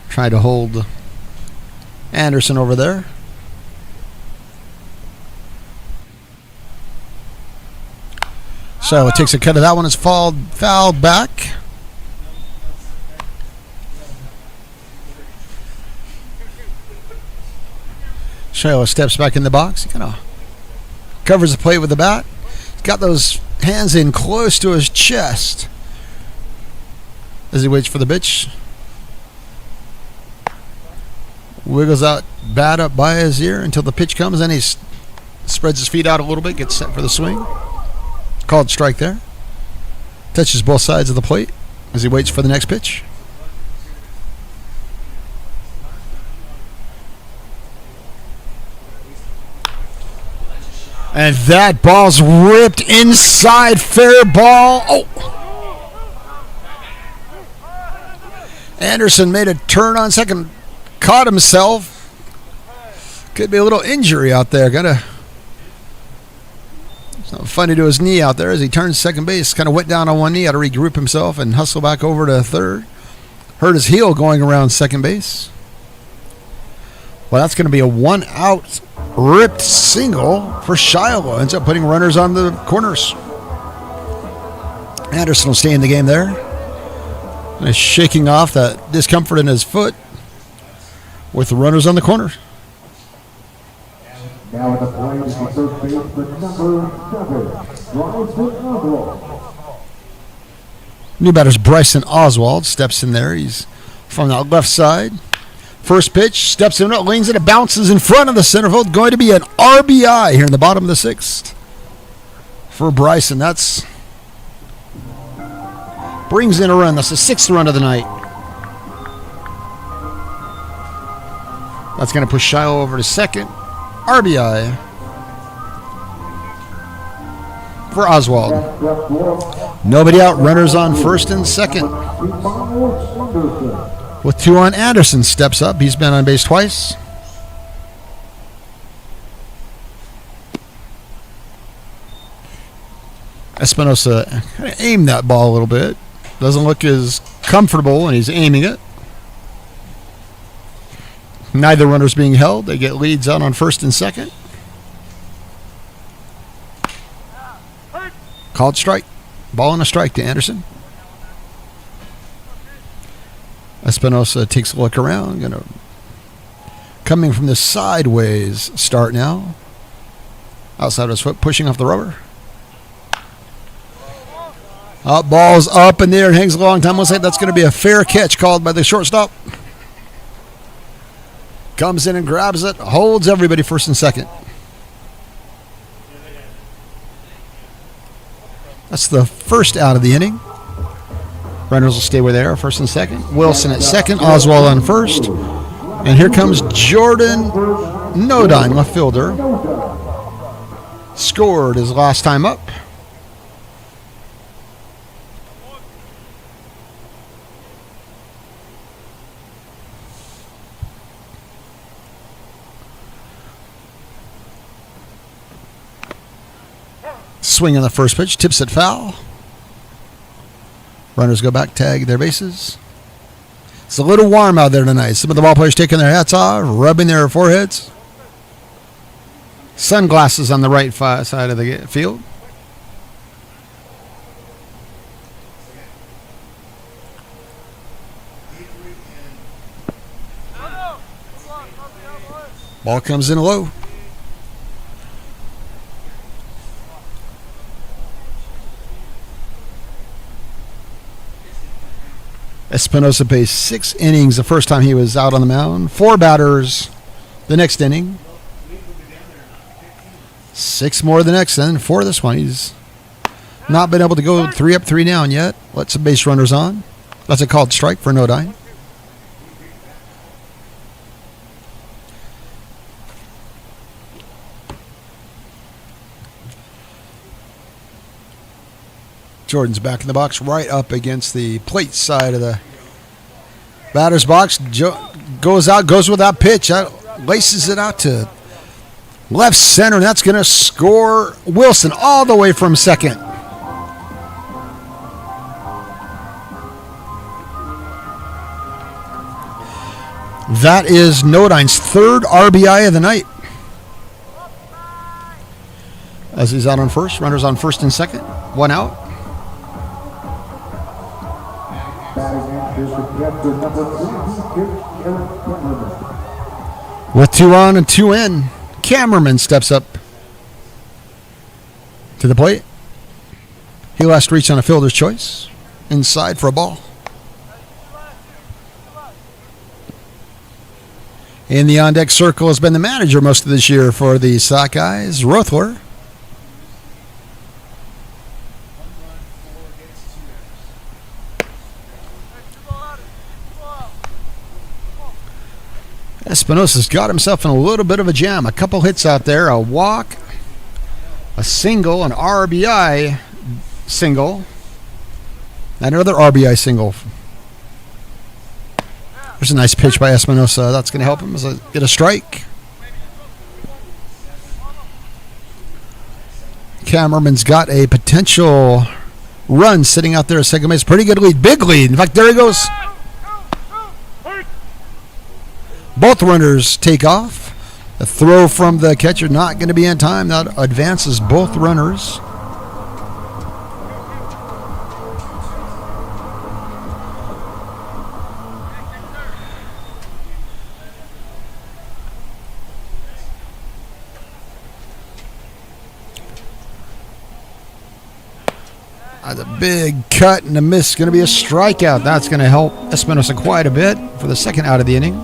Try to hold Anderson over there. So it takes a cut of that one. It's fouled back. Shiloh steps back in the box. He kind of covers the plate with the bat. He's got those hands in close to his chest as he waits for the pitch. Wiggles out, bat up by his ear until the pitch comes. Then he spreads his feet out a little bit, gets set for the swing. Called strike there. Touches both sides of the plate as he waits for the next pitch. And that ball's ripped inside, fair ball. Oh! Anderson made a turn on second, caught himself. Could be a little injury out there. Something funny to his knee out there as he turns second base. Kind of went down on one knee, had to regroup himself and hustle back over to third. Hurt his heel going around second base. Well, that's going to be a one-out ripped single for Shiloh. Ends up putting runners on the corners. Anderson will stay in the game there. And shaking off that discomfort in his foot with the runners on the corner. Now at the plate is the third baseman, number 7, Bryson Oswald. New batter's Bryson Oswald steps in there. He's from the left side. First pitch, steps in, leans it, it bounces in front of the center field. Going to be an RBI here in the bottom of the sixth for Bryson. That's brings in a run. That's the sixth run of the night. That's going to push Shiloh over to second. RBI for Oswald. Nobody out. Runners on first and second. With two on, Anderson steps up. He's been on base twice. Espinosa kind of aimed that ball a little bit. Doesn't look as comfortable when he's aiming it. Neither runner's being held. They get leads out on first and second. Called strike. Ball and a strike to Anderson. Espinosa takes a look around. Coming from the sideways start now. Outside of his foot, pushing off the rubber. Ball's up in there and hangs a long time. Looks like that's going to be a fair catch called by the shortstop. Comes in and grabs it, holds everybody first and second. That's the first out of the inning. Runners will stay where they are, first and second. Wilson at second, Oswald on first. And here comes Jordan Nodine, left fielder. Scored his last time up. Swing on the first pitch, tips it foul. Runners go back, tag their bases. It's a little warm out there tonight. Some of the ball players taking their hats off, rubbing their foreheads. Sunglasses on the right side of the field. Ball comes in low. Espinosa plays 6 innings the first time he was out on the mound. 4 batters the next inning. 6 more the next inning. 4 this one. He's not been able to go 3 up, 3 down yet. Let some base runners on. That's a called strike for Nodine. Jordan's back in the box, right up against the plate side of the batter's box. Goes out, goes with that pitch. Laces it out to left center, and that's going to score Wilson all the way from second. That is Nodine's 3rd RBI of the night. As he's out on first, runners on first and second, 1 out. With 2 on and 2 in, Cameraman steps up to the plate. He last reached on a fielder's choice. Inside for a ball. In the on-deck circle has been the manager most of this year for the Sockeyes, Rothler. Espinosa's got himself in a little bit of a jam. A couple hits out there, a walk, a single, an RBI single, and another RBI single. There's a nice pitch by Espinosa. That's going to help him get a strike. Cameraman's got a potential run sitting out there at second base. Pretty good lead, big lead. In fact, there he goes. Both runners take off. The throw from the catcher not going to be in time. That advances both runners. The big cut and a miss. Going to be a strikeout. That's going to help Espinosa quite a bit for the second out of the inning.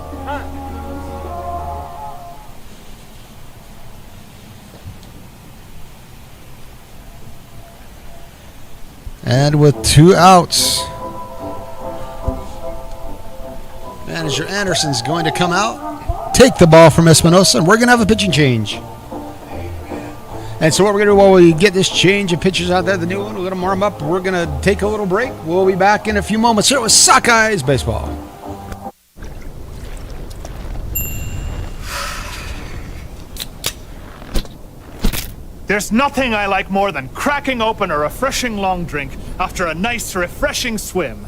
And with 2 outs, manager Anderson's going to come out, take the ball from Espinosa, and we're going to have a pitching change. And so what we're going to do while we get this change of pitchers out there, the new one, we're going to warm up. We're going to take a little break. We'll be back in a few moments. Here with Sockeyes Baseball. There's nothing I like more than cracking open a refreshing long drink after a nice, refreshing swim.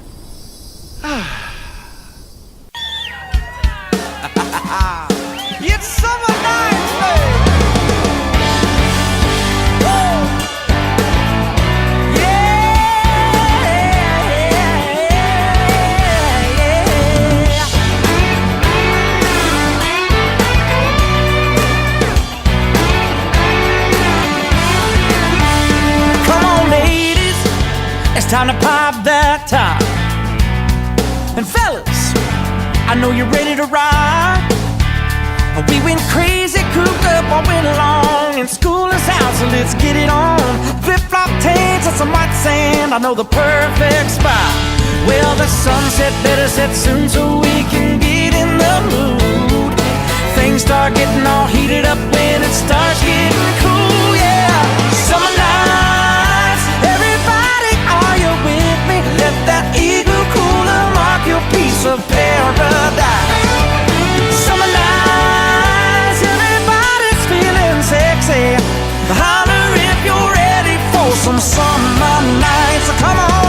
It's summer nights, baby. Come on, ladies, it's time to to pop that top. And fellas, I know you're ready to ride. We went crazy, cooped up all winter long, and school is out, so let's get it on. Flip-flop tanks and some white sand, I know the perfect spot. Well, the sunset better set soon so we can get in the mood. Things start getting all heated up when it starts getting cool, yeah. Summer nights, everybody, are you with me? Let that eagle cooler mark your piece of paradise. Summer nights, everybody's feeling sexy. Holler if you're ready for some summer nights. So come on.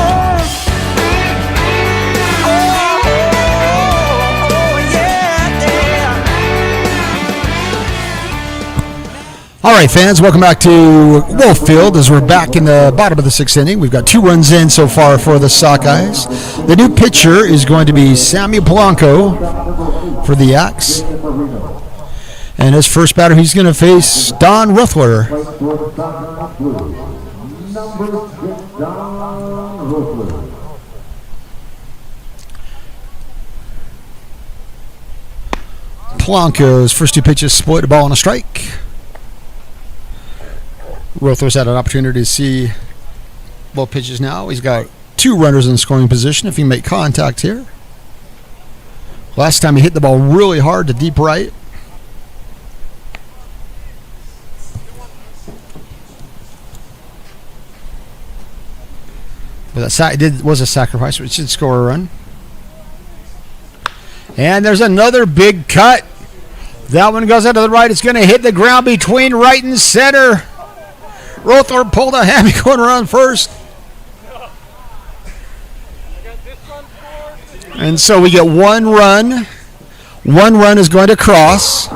All right, fans, welcome back to Wolffield as we're back in the bottom of the sixth inning. We've got 2 runs in so far for the Sockeyes. The new pitcher is going to be Samuel Polanco for the Yaks. And his first batter, he's going to face Don Ruffler. Polanco's first 2 pitches split, a ball and a strike. Rothler's had an opportunity to see both pitches now. He's got 2 runners in scoring position if he make contact here. Last time he hit the ball really hard to deep right. But that was a sacrifice, which did score a run. And there's another big cut. That one goes out to the right. It's going to hit the ground between right and center. Rothler pulled a hammy going around first. And so we get 1 run. 1 run is going to cross.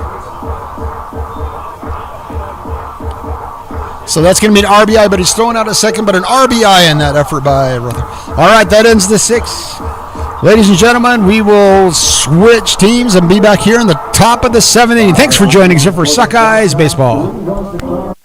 So that's going to be an RBI, but he's throwing out a second, but an RBI in that effort by Rothler. All right, that ends the 6th. Ladies and gentlemen, we will switch teams and be back here in the top of the 7th inning. Thanks for joining us here for Sockeyes Baseball.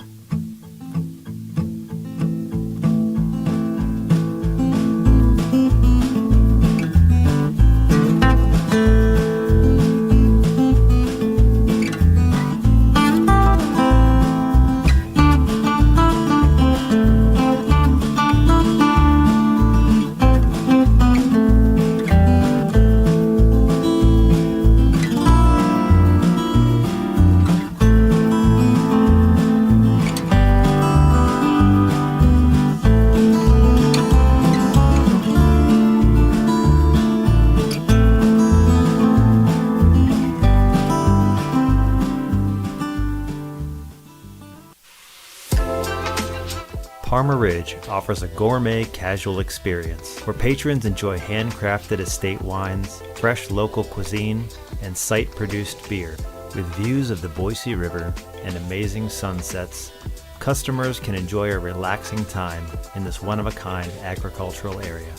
Parma Ridge offers a gourmet casual experience where patrons enjoy handcrafted estate wines, fresh local cuisine, and site-produced beer. With views of the Boise River and amazing sunsets, customers can enjoy a relaxing time in this one-of-a-kind agricultural area.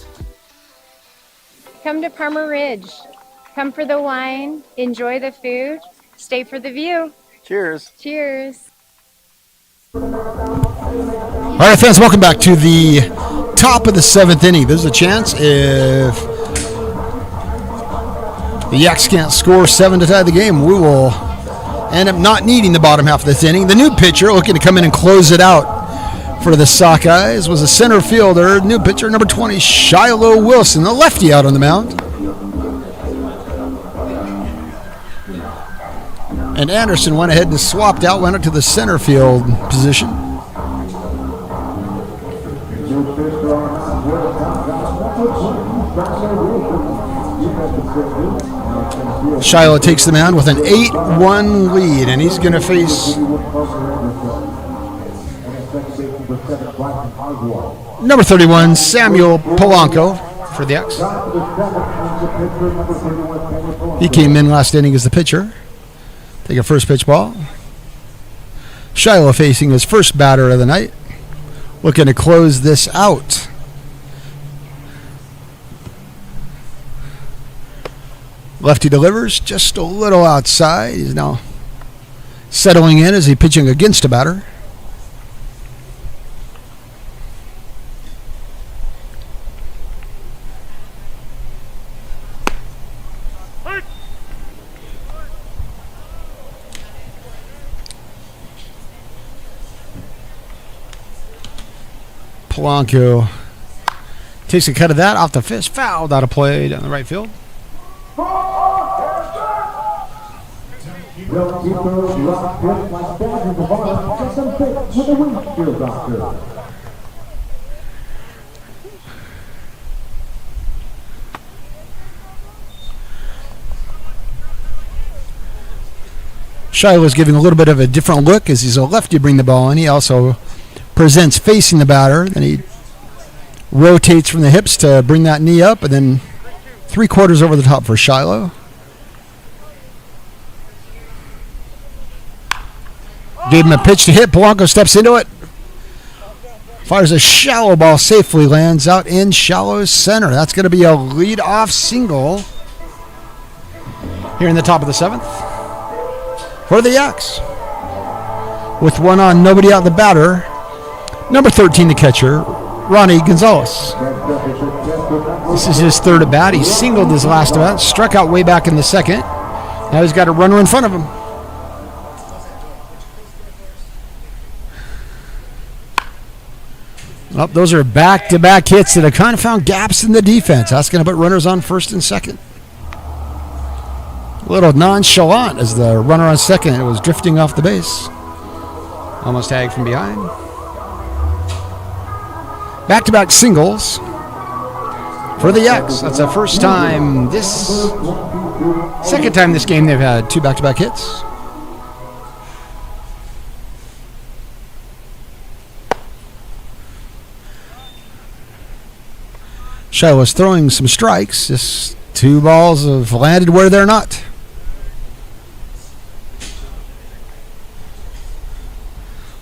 Come to Parma Ridge. Come for the wine, enjoy the food, stay for the view. Cheers. Cheers. All right, fans, welcome back to the top of the 7th inning. There's a chance if the Yaks can't score 7 to tie the game, we will end up not needing the bottom half of this inning. The new pitcher looking to come in and close it out for the Sockeyes was a center fielder, new pitcher number 20, Shiloh Wilson, the lefty out on the mound. And Anderson went ahead and swapped out, went up to the center field position. Shiloh takes the mound with an 8-1 lead, and he's going to face number 31, Samuel Polanco for the Yaks. He came in last inning as the pitcher. Take a first pitch ball. Shiloh facing his first batter of the night, looking to close this out. Lefty delivers just a little outside. He's now settling in as he's pitching against a batter. Polanco takes a cut of that off the fish, fouled out of play down the right field. Shiloh's giving a little bit of a different look as he's a lefty bring the ball in. He also presents facing the batter. Then he rotates from the hips to bring that knee up, and then 3/4 over the top for Shiloh. Gave him a pitch to hit. Polanco steps into it. Fires a shallow ball, safely lands out in shallow center. That's going to be a lead-off single here in the top of the 7th for the Yaks. With one on, nobody out, the batter, number 13, the catcher, Ronnie Gonzalez. This is his 3rd at bat. He singled his last at bat, struck out way back in the 2nd. Now he's got a runner in front of him. Well, those are back-to-back hits that have kind of found gaps in the defense. That's going to put runners on 1st and 2nd. A little nonchalant as the runner on 2nd was drifting off the base. Almost tagged from behind. Back-to-back singles for the Yaks. That's the first time second time this game they've had 2 back-to-back hits. Shiloh's throwing some strikes. Just 2 balls have landed where they're not.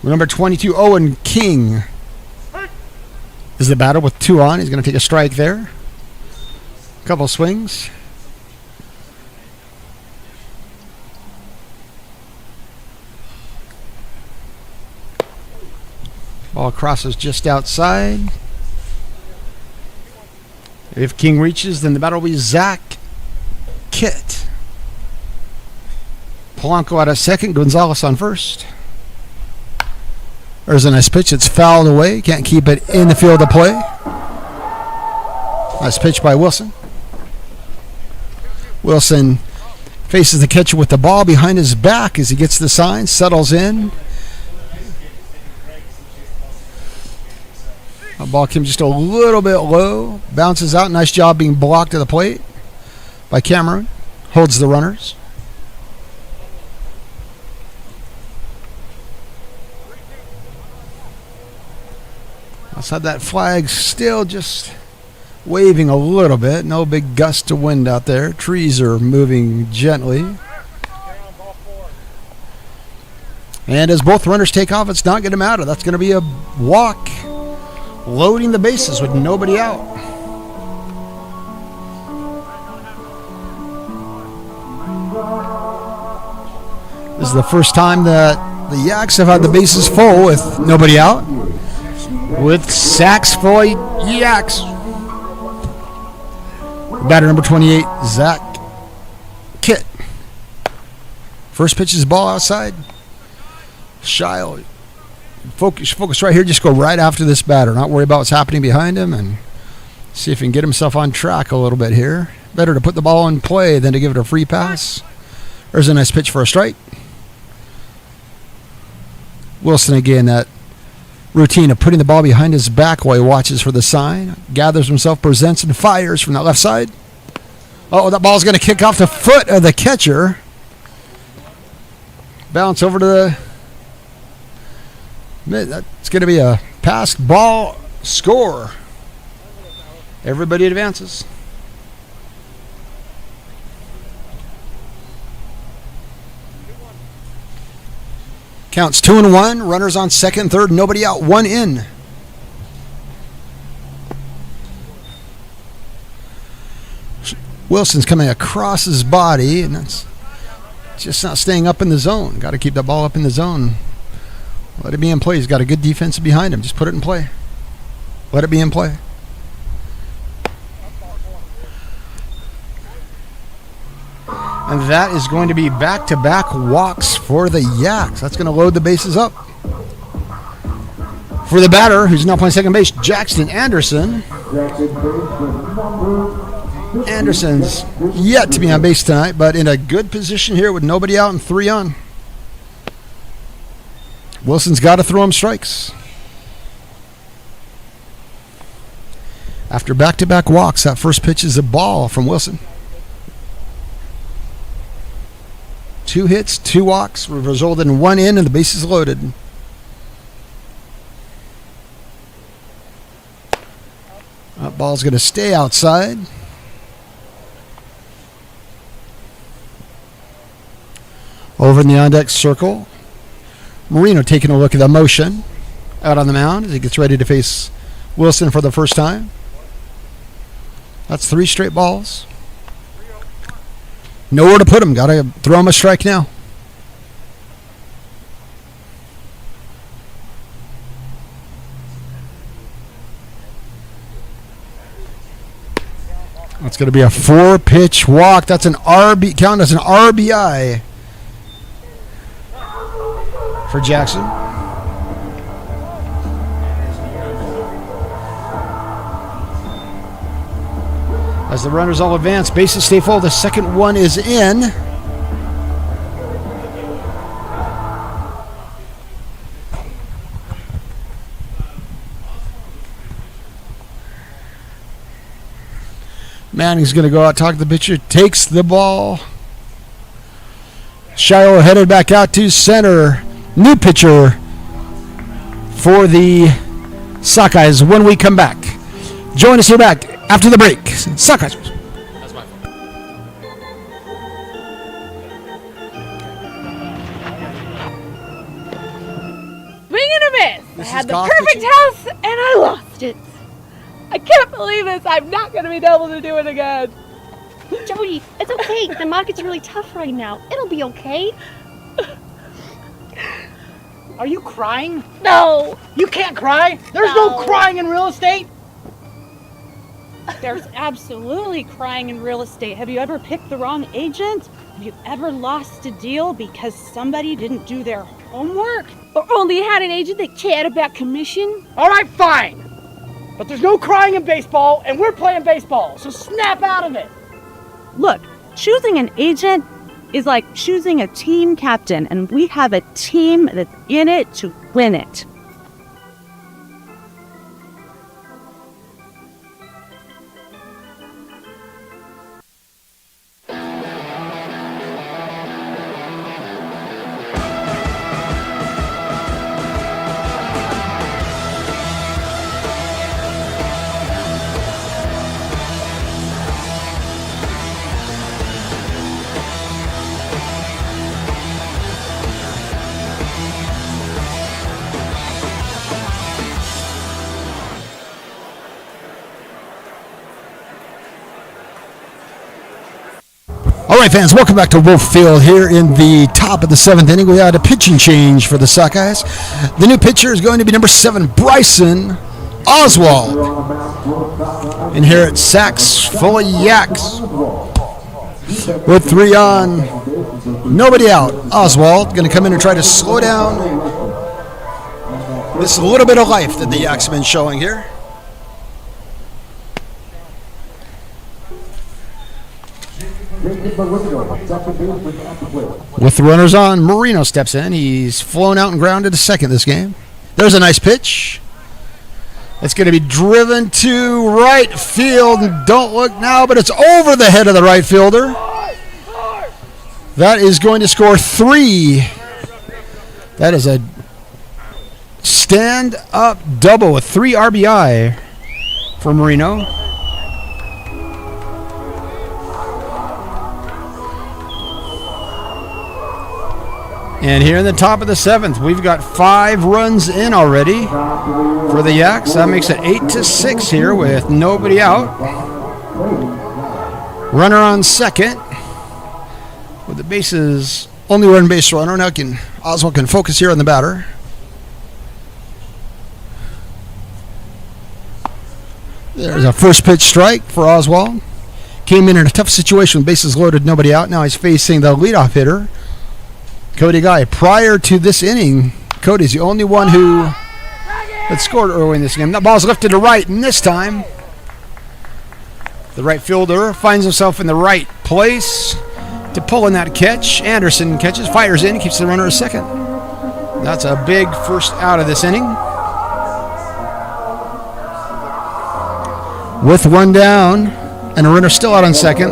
Number 22, Owen King is the batter with 2 on. He's going to take a strike there. A couple swings. Ball crosses just outside. If King reaches, then the batter will be Zach Kitt. Polanco out at 2nd, Gonzalez on 1st. There's a nice pitch. It's fouled away. Can't keep it in the field of play. Nice pitch by Wilson. Wilson faces the catcher with the ball behind his back as he gets the sign, settles in. The ball came just a little bit low, bounces out. Nice job being blocked at the plate by Cameron. Holds the runners. Outside that flag, still just waving a little bit. No big gust of wind out there. Trees are moving gently. And as both runners take off, it's not going to matter. That's going to be a walk. Loading the bases with nobody out. This is the first time that the Yaks have had the bases full with nobody out. With sacks for Yaks. Batter number 28, Zach Kitt. First pitch is ball outside. Shiloh. Focus right here. Just go right after this batter. Not worry about what's happening behind him and see if he can get himself on track a little bit here. Better to put the ball in play than to give it a free pass. There's a nice pitch for a strike. Wilson again, that routine of putting the ball behind his back while he watches for the sign. Gathers himself, presents, and fires from that left side. Oh, that ball's going to kick off the foot of the catcher. Bounce over to the mid. That's going to be a passed ball score. Everybody advances. Counts 2-1. Runners on 2nd, 3rd. Nobody out. 1 in. Wilson's coming across his body, and that's just not staying up in the zone. Got to keep that ball up in the zone. Let it be in play. He's got a good defense behind him. Just put it in play. Let it be in play. And that is going to be back-to-back walks for the Yaks. That's going to load the bases up. For the batter, who's now playing second base, Jackson Anderson. Anderson's yet to be on base tonight, but in a good position here with nobody out and 3 on. Wilson's got to throw him strikes. After back-to-back walks, that first pitch is a ball from Wilson. 2 hits, 2 walks, resulted in 1 in, and the bases loaded. That ball's going to stay outside. Over in the on-deck circle, Marino taking a look at the motion out on the mound as he gets ready to face Wilson for the first time. That's 3 straight balls. Nowhere to put him. Got to throw him a strike now. That's going to be a 4-pitch walk. That's an RB, count as an RBI for Jackson. As the runners all advance, bases stay full. The second one is in. Manning's going to go out, talk to the pitcher, takes the ball. Shiloh headed back out to center. New pitcher for the Sockeyes when we come back. Join us here back after the break. Sockeyes. That's my fault. Swing and a miss. I had the perfect house and I lost it. I can't believe this. I'm not going to be able to do it again. Jody, it's okay. The market's really tough right now. It'll be okay. Are you crying? No. You can't cry? There's no crying in real estate. There's absolutely crying in real estate. Have you ever picked the wrong agent? Have you ever lost a deal because somebody didn't do their homework? Or only had an agent that cared about commission? All right, fine. But there's no crying in baseball, and we're playing baseball, so snap out of it. Look, choosing an agent is like choosing a team captain, and we have a team that's in it to win it. All right, fans, welcome back to Wolf Field here in the top of the 7th inning. We had a pitching change for the Sockeyes. The new pitcher is going to be number 7, Bryson Oswald. And here at Sacks full of Yaks. With 3 on, nobody out. Oswald going to come in and try to slow down this little bit of life that the Yaks have been showing here. With the runners on, Marino steps in. He's flown out and grounded to second this game. There's a nice pitch. It's going to be driven to right field. Don't look now, but it's over the head of the right fielder. That is going to score 3. That is a stand-up double with 3 RBI for Marino. And here in the top of the 7th, we've got 5 runs in already for the Yaks. That makes it 8-6 here with nobody out. Runner on second with the bases, only run base runner. Now Oswald can focus here on the batter. There's a first pitch strike for Oswald. Came in a tough situation with bases loaded, nobody out. Now he's facing the leadoff hitter, Cody Guy. Prior to this inning, Cody's the only one who that scored early in this game. That ball's lifted to right, and this time the right fielder finds himself in the right place to pull in that catch. Anderson catches, fires in, keeps the runner a second. That's a big first out of this inning. With one down and a runner still out on second,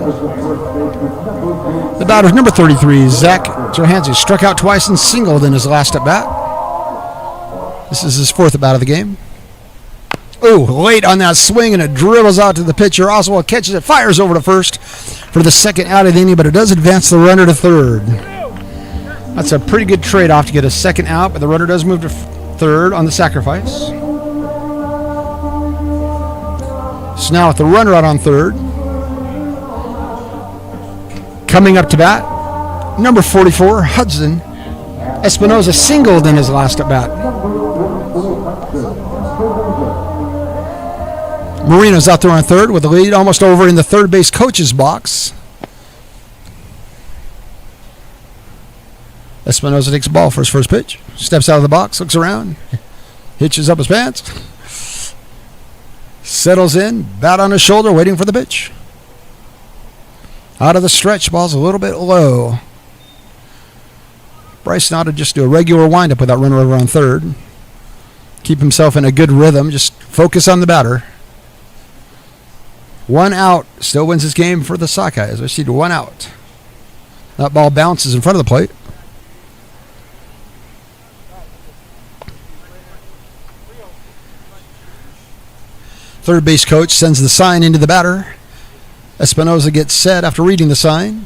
the batter is number 33, Zach Johansson. Struck out twice and singled in his last at bat. This is his fourth at bat of the game. Ooh, late on that swing, and it dribbles out to the pitcher. Oswald catches it, fires over to first for the second out of the inning, but it does advance the runner to third. That's a pretty good trade-off to get a second out, but the runner does move to third on the sacrifice. So now with the runner out on third, coming up to bat, number 44, Hudson Espinoza singled in his last at bat. Marino's out there on third with the lead almost over in the third base coach's box. Espinoza takes the ball for his first pitch. Steps out of the box, looks around, hitches up his pants, settles in, bat on his shoulder, waiting for the pitch. Out of the stretch, ball's a little bit low. Bryce ought to just do a regular windup with that runner over on third. Keep himself in a good rhythm, just focus on the batter. One out, still wins this game for the Sockeyes. We see to one out. That ball bounces in front of the plate. Third base coach sends the sign into the batter. Espinoza gets set after reading the sign.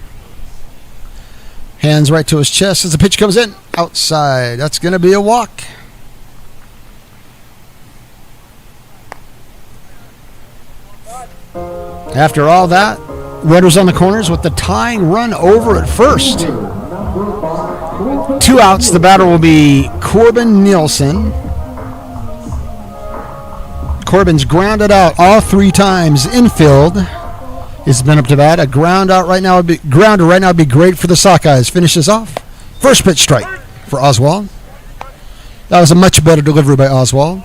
Hands right to his chest as the pitch comes in. Outside. That's going to be a walk. After all that, runners on the corners with the tying run over at first. 2 outs. The batter will be Corbin Nielsen. Corbin's grounded out all 3 times infield. He's been up to bat. A grounder right now would be great for the Sockeyes. Finishes off. First pitch strike for Oswald. That was a much better delivery by Oswald.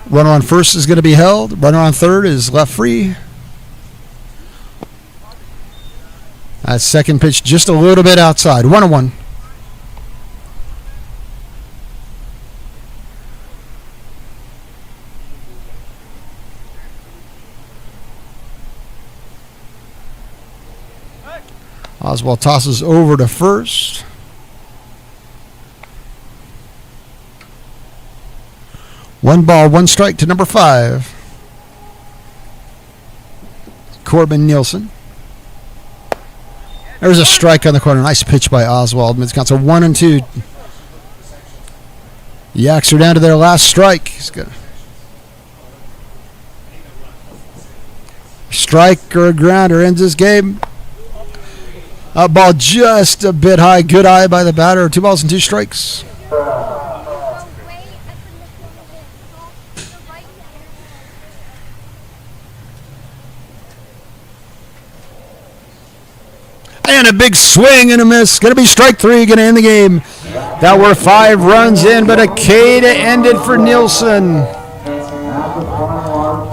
Runner on first is going to be held. Runner on third is left free. That second pitch just a little bit outside. 1-1. Oswald tosses over to first. One ball, one strike to number 5. Corbin Nielsen. There's a strike on the corner. Nice pitch by Oswald. It's got a 1-2. The Yaks are down to their last strike. He's got a strike or a grounder ends this game. A ball just a bit high. Good eye by the batter. 2 balls and 2 strikes. And a big swing and a miss. Going to be strike 3. Going to end the game. That were 5 runs in, but a K to end it for Nielsen.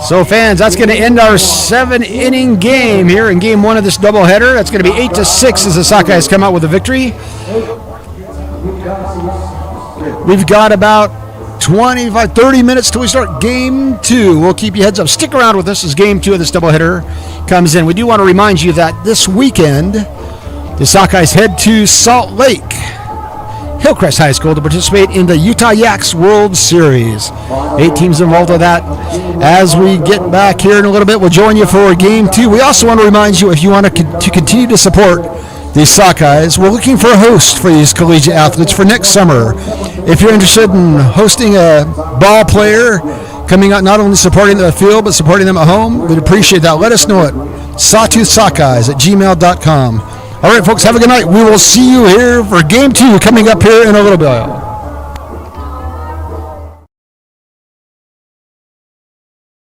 So fans, that's going to end our 7-inning game here in game 1 of this doubleheader. That's going to be 8-6 as the Sockeyes come out with a victory. We've got about 30 minutes till we start game 2. We'll keep you heads up. Stick around with us as game 2 of this doubleheader comes in. We do want to remind you that this weekend, the Sockeyes head to Salt Lake Hillcrest High School to participate in the Utah Yaks World Series. 8 teams involved with that. As we get back here in a little bit, we'll join you for game 2. We also want to remind you, if you want to continue to support the Sockeyes, we're looking for a host for these collegiate athletes for next summer. If you're interested in hosting a ball player, coming out not only supporting the field, but supporting them at home, we'd appreciate that. Let us know at sawtoothsockeyes@gmail.com. All right, folks, have a good night. We will see you here for game 2 coming up here in a little bit.